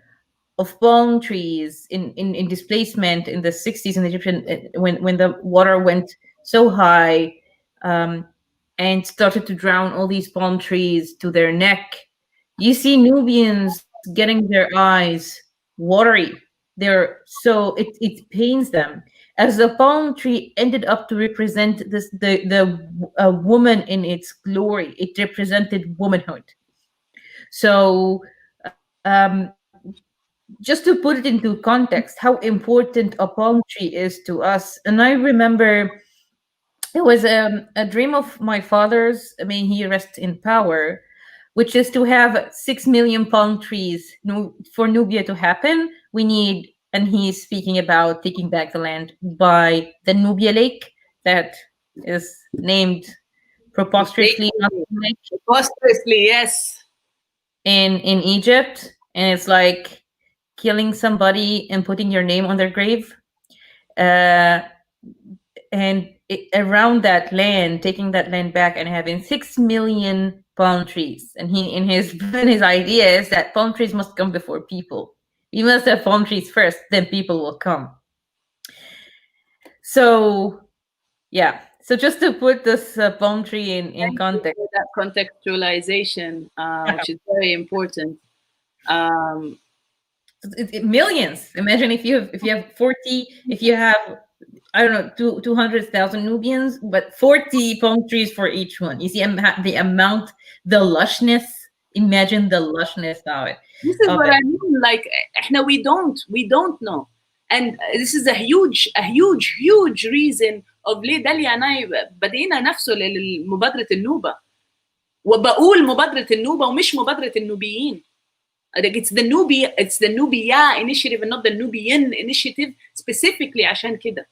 of palm trees in displacement in the 60s in Egyptian, when the water went so high and started to drown all these palm trees to their neck, you see Nubians getting their eyes watery. It pains them, as the palm tree ended up to represent the woman in its glory. It represented womanhood. So just to put it into context, how important a palm tree is to us. And I remember it was a dream of my father's, may he rest in power, which is to have 6 million palm trees. For Nubia to happen, we need, and he's speaking about taking back the land by the Nubia Lake that is named preposterously, yes, in Egypt. And it's like killing somebody and putting your name on their grave. Around that land, taking that land back and having 6 million palm trees. And his idea is that palm trees must come before people. We must have palm trees first, then people will come. So, yeah. So just to put this palm tree in context. That contextualization, which is very important. Millions. Imagine if you have 40, if you have, I don't know, 200,000 Nubians, but 40 palm trees for each one. You see the amount, the lushness. Imagine the lushness of it. This is what I mean. Like, we don't know, and this is a huge reason of ليه داليا أنا بدينا نفسه لمبادرة النوبة، وبقول مبادرة النوبة ومش مبادرة النوبيين. It's the Nubia initiative and not the Nubian initiative specifically عشان كده.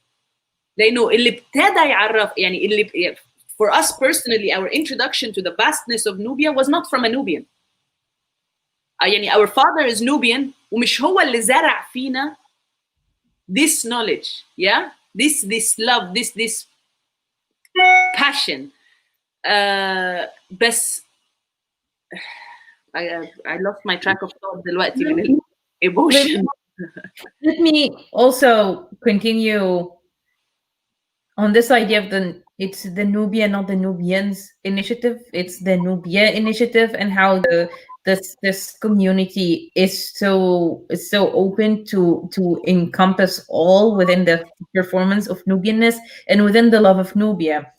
لأنه اللي ابتدى يعرف يعني اللي for us personally, our introduction to the vastness of Nubia was not from a Nubian. يعني our father is Nubian ومش هو اللي زرع فينا this knowledge, yeah, this love, this passion. بس I lost my track of thought دلوقتي من emotion. Let me also continue on this idea of it's the Nubia, not the Nubians initiative. It's the Nubia initiative, and how this community is so open to encompass all within the performance of Nubianness and within the love of Nubia.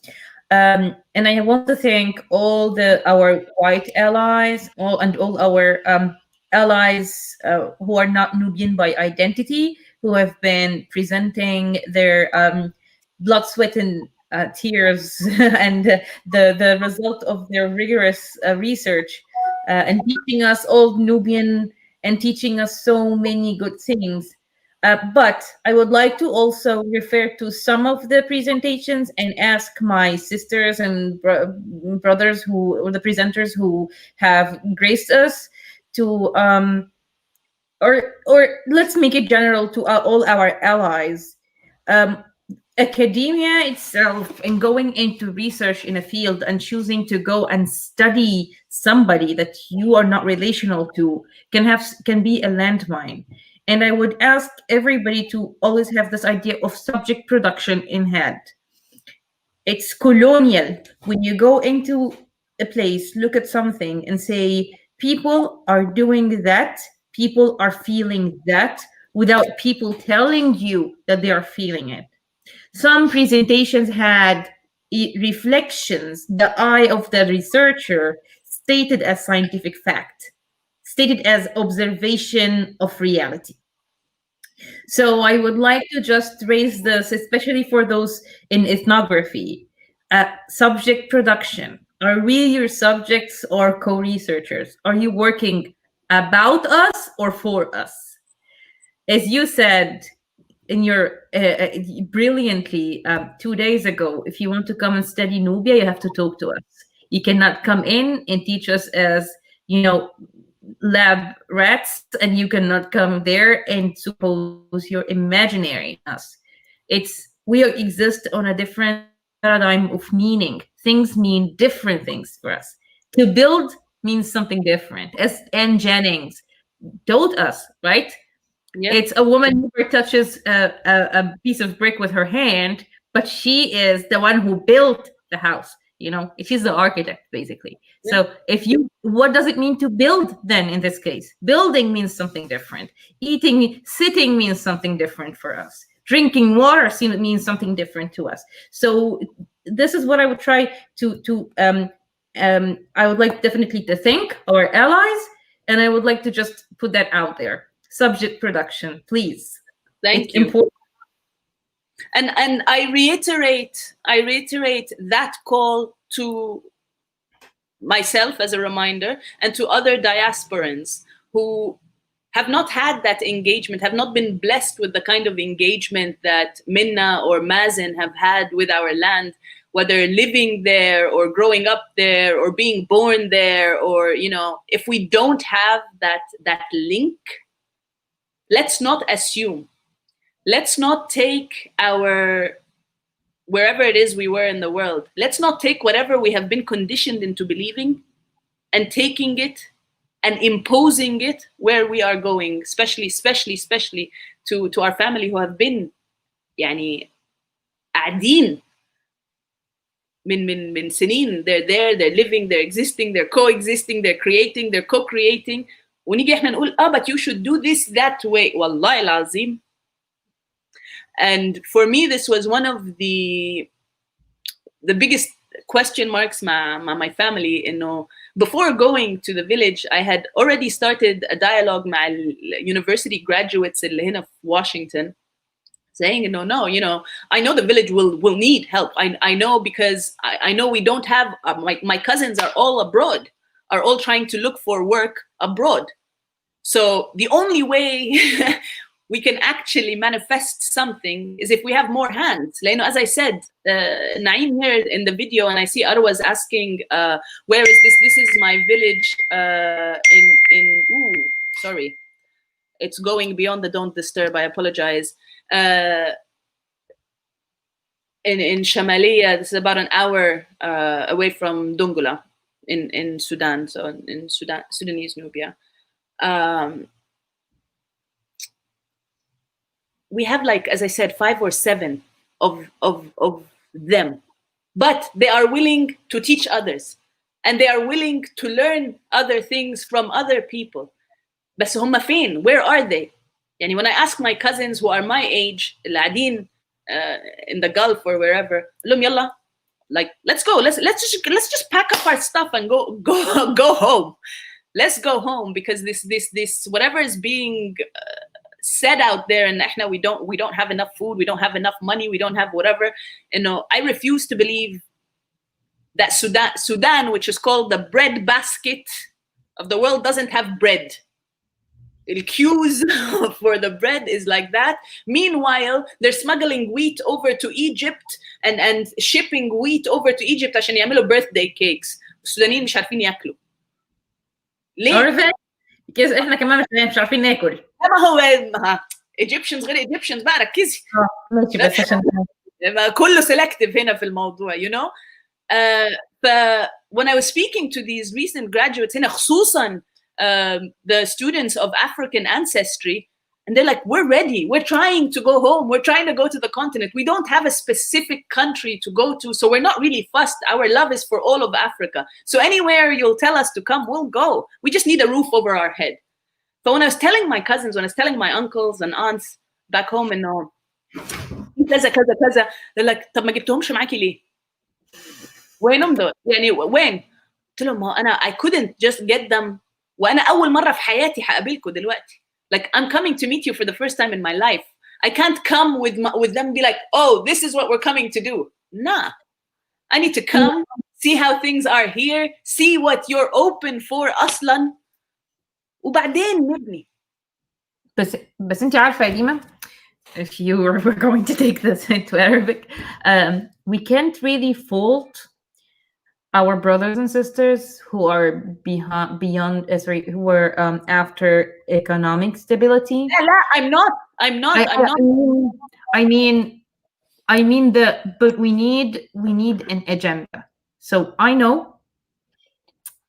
And I want to thank all our white allies, all our allies who are not Nubian by identity, who have been presenting their blood, sweat, and tears and the result of their rigorous research and teaching us old Nubian and teaching us so many good things. But I would like to also refer to some of the presentations and ask my sisters and brothers who, or the presenters who have graced us to, or let's make it general to all our allies. Academia itself and going into research in a field and choosing to go and study somebody that you are not relational to can be a landmine. And I would ask everybody to always have this idea of subject production in head. It's colonial. When you go into a place, look at something and say, people are doing that, people are feeling that, without people telling you that they are feeling it. Some presentations had reflections, the eye of the researcher stated as scientific fact, stated as observation of reality. So I would like to just raise this, especially for those in ethnography, subject production. Are we your subjects or co-researchers? Are you working about us or for us? As you said in your brilliantly 2 days ago, if you want to come and study Nubia, you have to talk to us. You cannot come in and teach us as, you know, lab rats, and you cannot come there and suppose you're imaginary us. We exist on a different paradigm of meaning. Things mean different things for us. To build means something different. As Anne Jennings told us, right? Yeah. It's a woman who touches a piece of brick with her hand, but she is the one who built the house. You know, she's the architect, basically. Yeah. So what does it mean to build then in this case? Building means something different. Sitting means something different for us. Drinking water means something different to us. So this is what I would try I would like definitely to thank our allies, and I would like to just put that out there. Subject production, please. Thank you. Important. And I reiterate that call to myself as a reminder, and to other diasporans who have not had that engagement, have not been blessed with the kind of engagement that Minna or Mazen have had with our land, whether living there or growing up there or being born there, or, you know, if we don't have that link, let's not assume. Let's not take wherever it is we were in the world, let's not take whatever we have been conditioned into believing and taking it and imposing it where we are going, especially to our family who have been يعني قاعدين من سنين. They're there, they're living, they're existing, they're coexisting, they're creating, they're co-creating. ونيجي احنا نقول but you should do this that way. والله العظيم. And for me, this was one of the biggest question marks my family. You know, before going to the village, I had already started a dialogue with university graduates in Washington, saying, no, you know, I know the village will need help. I know, because I know we don't have, my cousins are all abroad, are all trying to look for work abroad. So the only way we can actually manifest something is if we have more hands. As I said, Naeem here in the video, and I see Arwa's asking, where is this? This is my village sorry. It's going beyond the don't disturb, I apologize. In Shamaliya, this is about an hour away from Dungula in Sudan, so in Sudanese Nubia. We have, like, as I said, 5 or 7 of them, but they are willing to teach others, and they are willing to learn other things from other people. بس هم فين? Where are they? يعني when I ask my cousins who are my age, العادين in the Gulf or wherever, لهم يلا, like, let's go, let's just pack up our stuff and go home. Let's go home, because this whatever is being said out there, and we don't have enough food, we don't have enough money, we don't have whatever. You know, I refuse to believe that Sudan, which is called the bread basket of the world, doesn't have bread. The queues for the bread is like that. Meanwhile, they're smuggling wheat over to Egypt and shipping wheat over to Egypt عشان يعملوا birthday cakes. السودانيين مش عارفين ياكلوا. ليه؟ because احنا كمان مش عارفين ناكل. ما هو Egyptians غير Egyptians بقى ركزي. ماشي بس عشان كله selective هنا في الموضوع, you know. When I was speaking to these recent graduates هنا خصوصا the students of African ancestry, and they're like, we're ready, we're trying to go home, we're trying to go to the continent, we don't have a specific country to go to, so we're not really fussed, our love is for all of Africa, so anywhere you'll tell us to come, we'll go, we just need a roof over our head. But when I was telling my cousins, when I was telling my uncles and aunts back home and all, كذا كذا كذا, they're like, طب ما جبتهمش معاكي ليه؟ وينهم دول؟ يعني وين؟ قلت لهم أنا I couldn't just get them. وأنا أول مرة في حياتي هقابلكم دلوقتي. Like I'm coming to meet you for the first time in my life. I can't come with them and be like, oh, this is what we're coming to do. Nah, I need to come, see how things are here, see what you're open for أصلاً. وبعدين نبني. بس أنت عارفة يا ديما, if you were going to take this into Arabic, we can't really fault our brothers and sisters who are beyond who are after economic stability. لا, I'm not. I mean but we need an agenda. So I know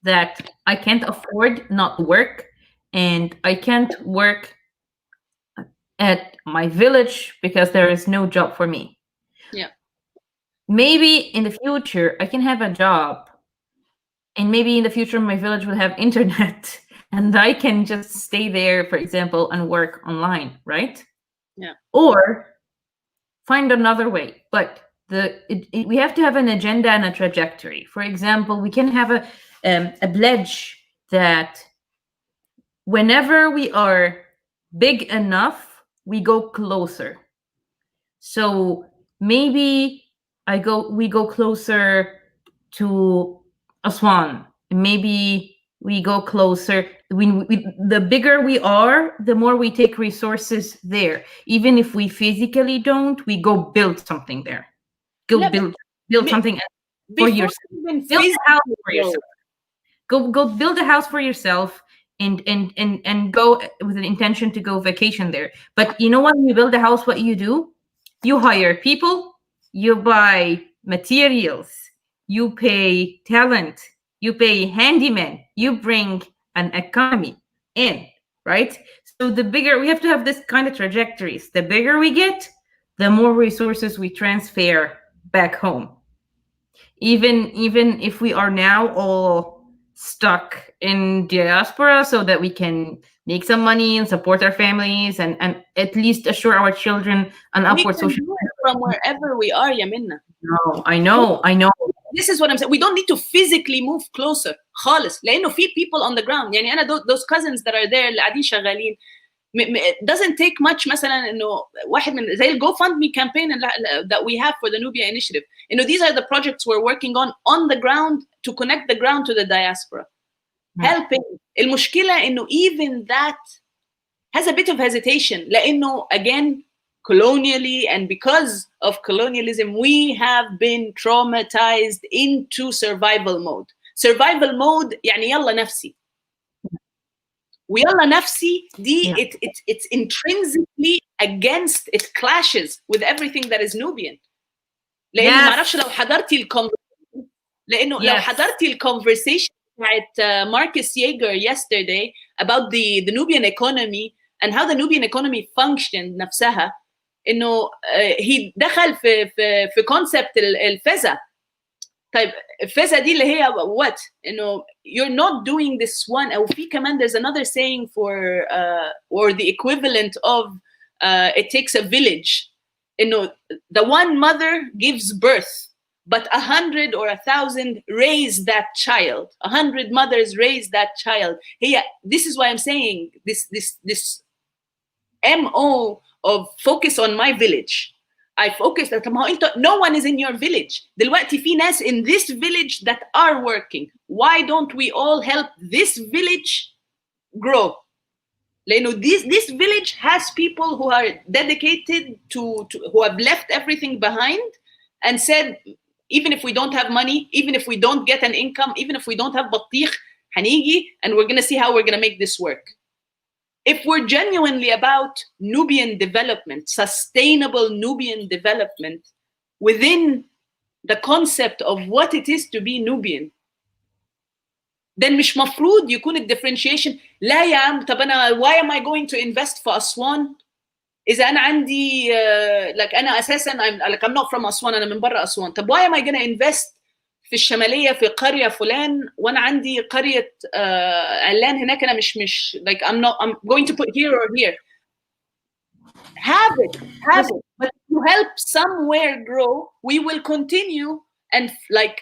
that I can't afford not to work, and I can't work at my village because there is no job for me. Yeah. Maybe in the future I can have a job, and maybe in the future my village will have internet and I can just stay there, for example, and work online, right? Yeah. Or find another way. But we have to have an agenda and a trajectory. For example, we can have a pledge that whenever we are big enough, we go closer. So maybe we go closer to Aswan. Maybe we go closer. The bigger we are, the more we take resources there. Even if we physically don't, we go build something there. Build something for yourself. Build a house for yourself. Go build a house for yourself and go with an intention to go vacation there. But you know, when you build a house, what you do? You hire people, you buy materials, you pay talent, you pay handyman, you bring an economy in, right? So the bigger, we have to have this kind of trajectories. The bigger we get, the more resources we transfer back home. Even if we are now all stuck in diaspora, so that we can make some money and support our families and at least assure our children an upward social from wherever we are, Yaminna. No, I know. This is what I'm saying. We don't need to physically move closer خالص, لأنه في people on the ground. يعني أنا those cousins that are there اللي قاعدين شغالين, it doesn't take much. مثلا إنه واحد من زي GoFundMe campaign that we have for the Nubia initiative. You know, these are the projects we're working on the ground to connect the ground to the diaspora. Helping. المشكلة إنه even that has a bit of hesitation, لأنه again colonially, and because of colonialism, we have been traumatized into survival mode. Survival mode يعني يلا نفسي. ويلا نفسي دي it's intrinsically against, it clashes with everything that is Nubian. لأنه ما أعرفش لو حضرتي لأنه لو حضرتي الconversation بتاعت Marcus Jaeger yesterday about the Nubian economy and how the Nubian economy functioned نفسها, إنه he دخل في concept الفزة. طيب الفزة دي اللي هي what? إنه you're not doing this one. أو في كمان there's another saying for or the equivalent of it takes a village. إنه the one mother gives birth, but 100 or 1,000 raise that child. 100 mothers raise that child. This is why I'm saying this MO of focus on my village. I focus that no one is in your village. دلوقتي في ناس in this village that are working. Why don't we all help this village grow? This village has people who are dedicated to who have left everything behind and said, even if we don't have money, even if we don't get an income, even if we don't have batikh, hanigi, and we're going to see how we're going to make this work. If we're genuinely about Nubian development, sustainable Nubian development within the concept of what it is to be Nubian, then مش مفروض يكون الديفرنشيشن لا يا عم طب أنا why am I going to invest في أسوان إذا أنا عندي like أنا أساساً I'm not from أسوان أنا من برا أسوان طب why am I going to invest في الشمالية في قرية فلان وأنا عندي قرية علان هناك أنا مش like I'm going to put here or here. Have it but to help somewhere grow we will continue and like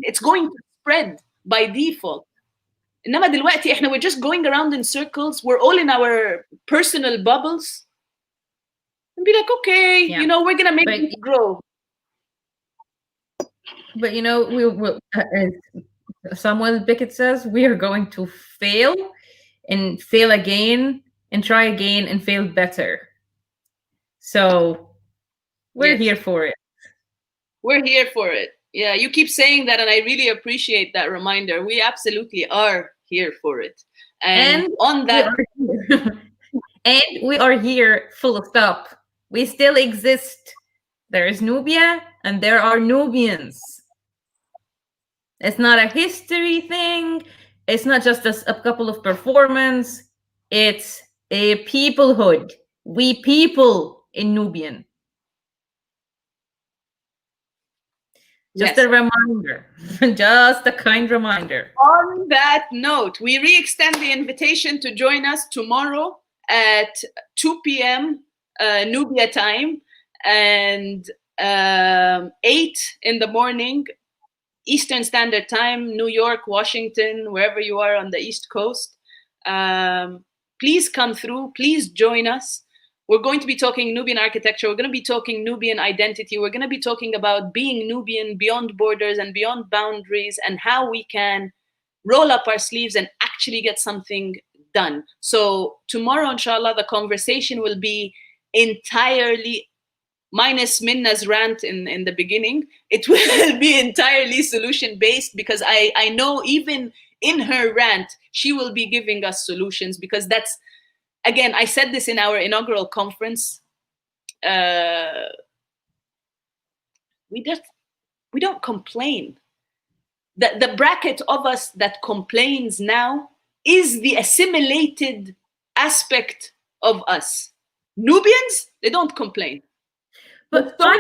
it's going to spread by default. إنما دلوقتي إحنا we're just going around in circles, we're all in our personal bubbles and be like okay you know we're gonna make it grow. But you know, as Samuel Beckett says, we are going to fail and fail again and try again and fail better. So we're here for it. We're here for it. Yeah, you keep saying that and I really appreciate that reminder. We absolutely are here for it. And on that and we are here full stop. We still exist. There is Nubia and there are Nubians. It's not a history thing. It's not just a couple of performance. It's a peoplehood. We people in Nubian. Just a reminder. Just a kind reminder. On that note, we re-extend the invitation to join us tomorrow at 2 p.m. Nubia time and 8 in the morning Eastern Standard Time, New York, Washington, wherever you are on the East Coast. Please come through. Please join us. We're going to be talking Nubian architecture. We're going to be talking Nubian identity. We're going to be talking about being Nubian beyond borders and beyond boundaries and how we can roll up our sleeves and actually get something done. So tomorrow, inshallah, the conversation will be entirely, minus Minna's rant in the beginning, it will be entirely solution-based because I know even in her rant, she will be giving us solutions because that's, again, I said this in our inaugural conference, we don't complain. The bracket of us that complains now is the assimilated aspect of us. Nubians, they don't complain. But I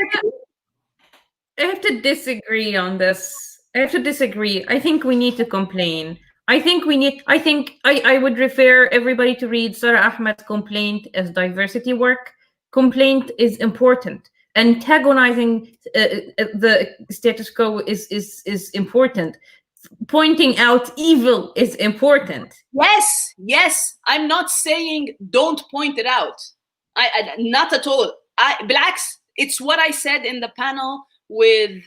have to disagree on this. I have to disagree. I think we need to complain. I would refer everybody to read Sarah Ahmed's Complaint as diversity work. Complaint is important. Antagonizing the status quo is important. Pointing out evil is important. Yes. I'm not saying don't point it out. I not at all. Blacks, it's what I said in the panel with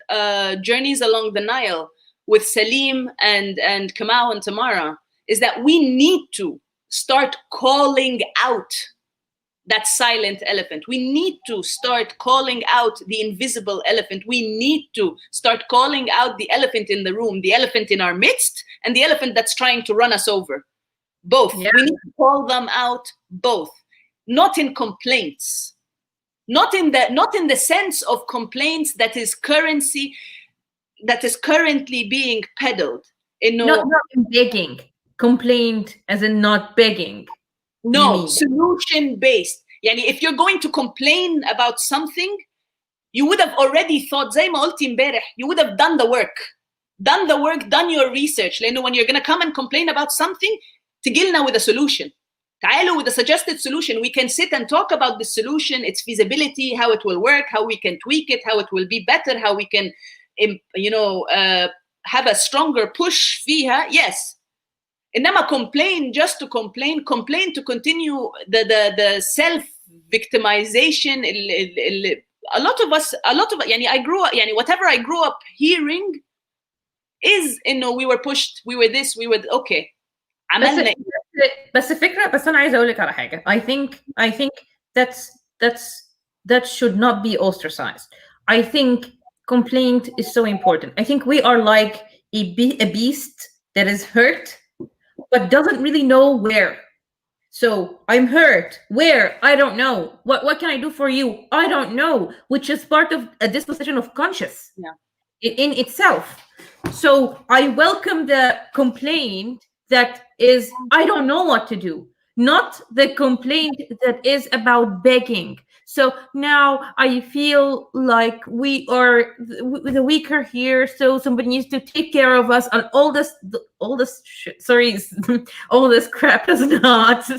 Journeys Along the Nile with Salim and Kamau and Tamara, is that we need to start calling out that silent elephant. We need to start calling out the invisible elephant. We need to start calling out the elephant in the room, the elephant in our midst, and the elephant that's trying to run us over. Both. Yeah. We need to call them out both. Not in complaints. Not in the sense of complaints that is currency that is currently being peddled. Not in begging. Complaint as in not begging. No, solution-based. Yani if you're going to complain about something, you would have already thought, زي ما قلت امبارح, you would have done the work, done your research. لأنه when you're going to come and complain about something, تجيلنا with a solution. تعالوا with a suggested solution. We can sit and talk about the solution, its feasibility, how it will work, how we can tweak it, how it will be better, how we can, have a stronger push فيها. Yes. إنما complain just to complain to continue the self-victimization. A lot of whatever I grew up hearing is, we were pushed, we were this, we were, okay. بس فكرة بس أنا عايزة أقول لك على حاجة. I think that should not be ostracized. I think complaint is so important. I think we are like a beast that is hurt but doesn't really know where. So I'm hurt. Where? I don't know. What can I do for you? I don't know, which is part of a disposition of conscious in itself. So I welcome the complaint that is, I don't know what to do, not the complaint that is about begging. So now I feel like we are the weaker here, so somebody needs to take care of us, and all this shit, sorry, all this crap is not.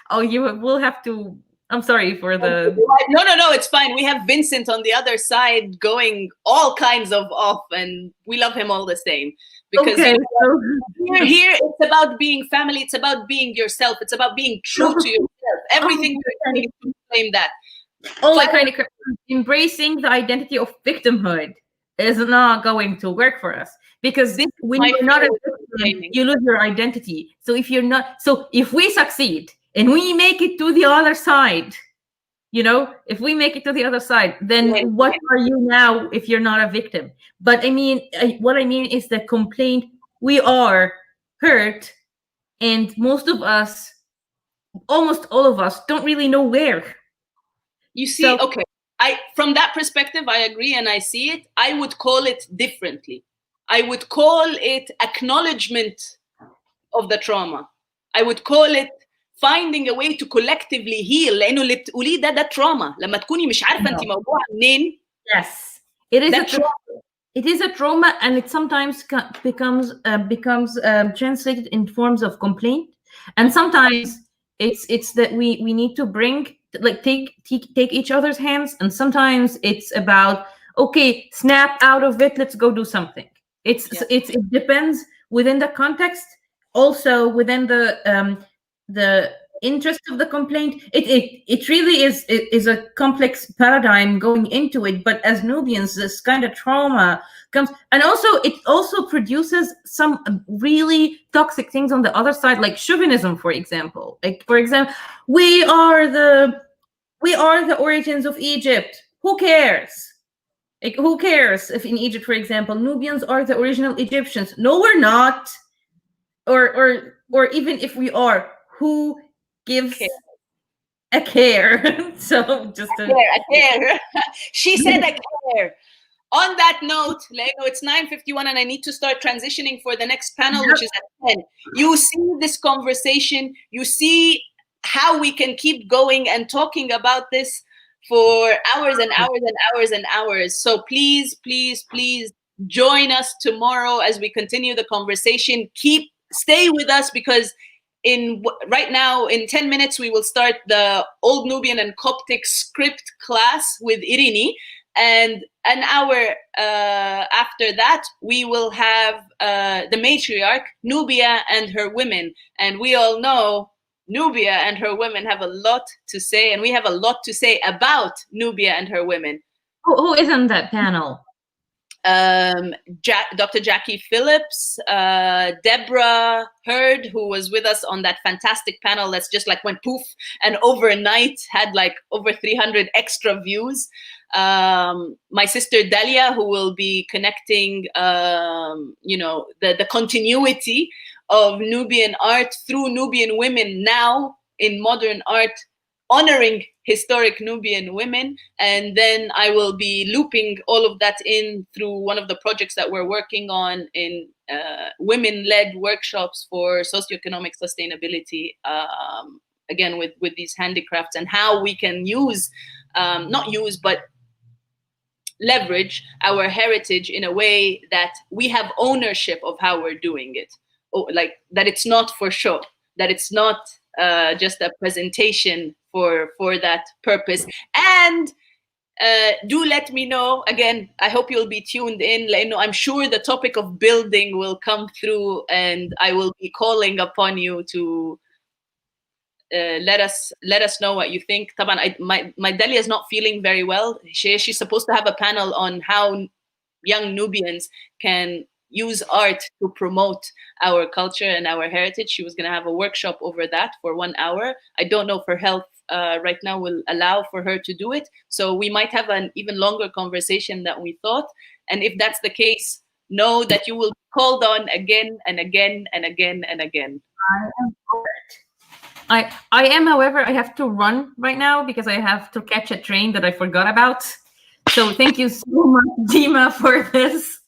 Oh, you will have to. I'm sorry for the. No, it's fine. We have Vincent on the other side going all kinds of off, and we love him all the same. Because okay, here it's about being family. It's about being yourself. It's about being true to yourself. Everything you're doing to claim that. All that kind of embracing the identity of victimhood is not going to work for us, because when you're not a victim, you lose your identity. So if you're not, so if we succeed and we make it to the other side, you know, if we make it to the other side, then what are you now if you're not a victim? But I mean, what I mean is the complaint, we are hurt, and most of us, almost all of us, don't really know where. You see, okay, from that perspective, I agree and I see it. I would call it differently. I would call it acknowledgement of the trauma. I would call it finding a way to collectively heal. لأنه اللي بتقوليه ده trauma. لما تكوني مش عارفة أنت موجوعة منين. Yes, it is a trauma. It is a trauma, and it sometimes becomes translated in forms of complaint, and sometimes it's that we need to bring, like, take each other's hands, and sometimes it's about, okay, snap out of it, let's go do something. It depends within the context, also within the interest of the complaint. It really is a complex paradigm going into it. But as Nubians, this kind of trauma comes, and also it also produces some really toxic things on the other side, like chauvinism, for example. Like, for example, we are the origins of Egypt. Who cares? Like, who cares if in Egypt, for example, Nubians are the original Egyptians? No, we're not. Or even if we are, who gives a care? So just a care. She said a care. On that note, it's 9:51 and I need to start transitioning for the next panel, which is at 10. You see this conversation, you see how we can keep going and talking about this for hours and hours and hours and hours. So please, please, please join us tomorrow as we continue the conversation. Stay with us, because right now in 10 minutes we will start the Old Nubian and Coptic script class with Irini, and an hour after that we will have the matriarch Nubia and her women, and we all know Nubia and her women have a lot to say, and we have a lot to say about Nubia and her women. Who is on that panel? Dr. Jackie Phillips, Deborah Hurd, who was with us on that fantastic panel that's just like went poof and overnight had like over 300 extra views. My sister Dalia, who will be connecting, the continuity of Nubian art through Nubian women now in modern art, honoring historic Nubian women. And then I will be looping all of that in through one of the projects that we're working on in women-led workshops for socioeconomic sustainability, again, with these handicrafts, and how we can but leverage our heritage in a way that we have ownership of how we're doing it. Like, that it's not for show, that it's not just a presentation for that purpose. And do let me know, again, I hope you'll be tuned in. I'm sure the topic of building will come through, and I will be calling upon you to let us know what you think. My Delia is not feeling very well. She's supposed to have a panel on how young Nubians can use art to promote our culture and our heritage. She was going to have a workshop over that for 1 hour. I don't know if her health right now will allow for her to do it. So we might have an even longer conversation than we thought. And if that's the case, know that you will be called on again and again and again and again. I am, however, I have to run right now because I have to catch a train that I forgot about. So thank you so much, Dima, for this.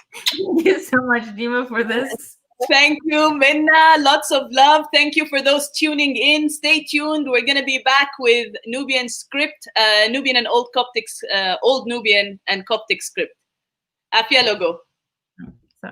Thank you so much, Dima, for this. Thank you, Minna. Lots of love. Thank you for those tuning in. Stay tuned. We're going to be back with Nubian script, Nubian and Old Coptic, Old Nubian and Coptic script. Afia logo.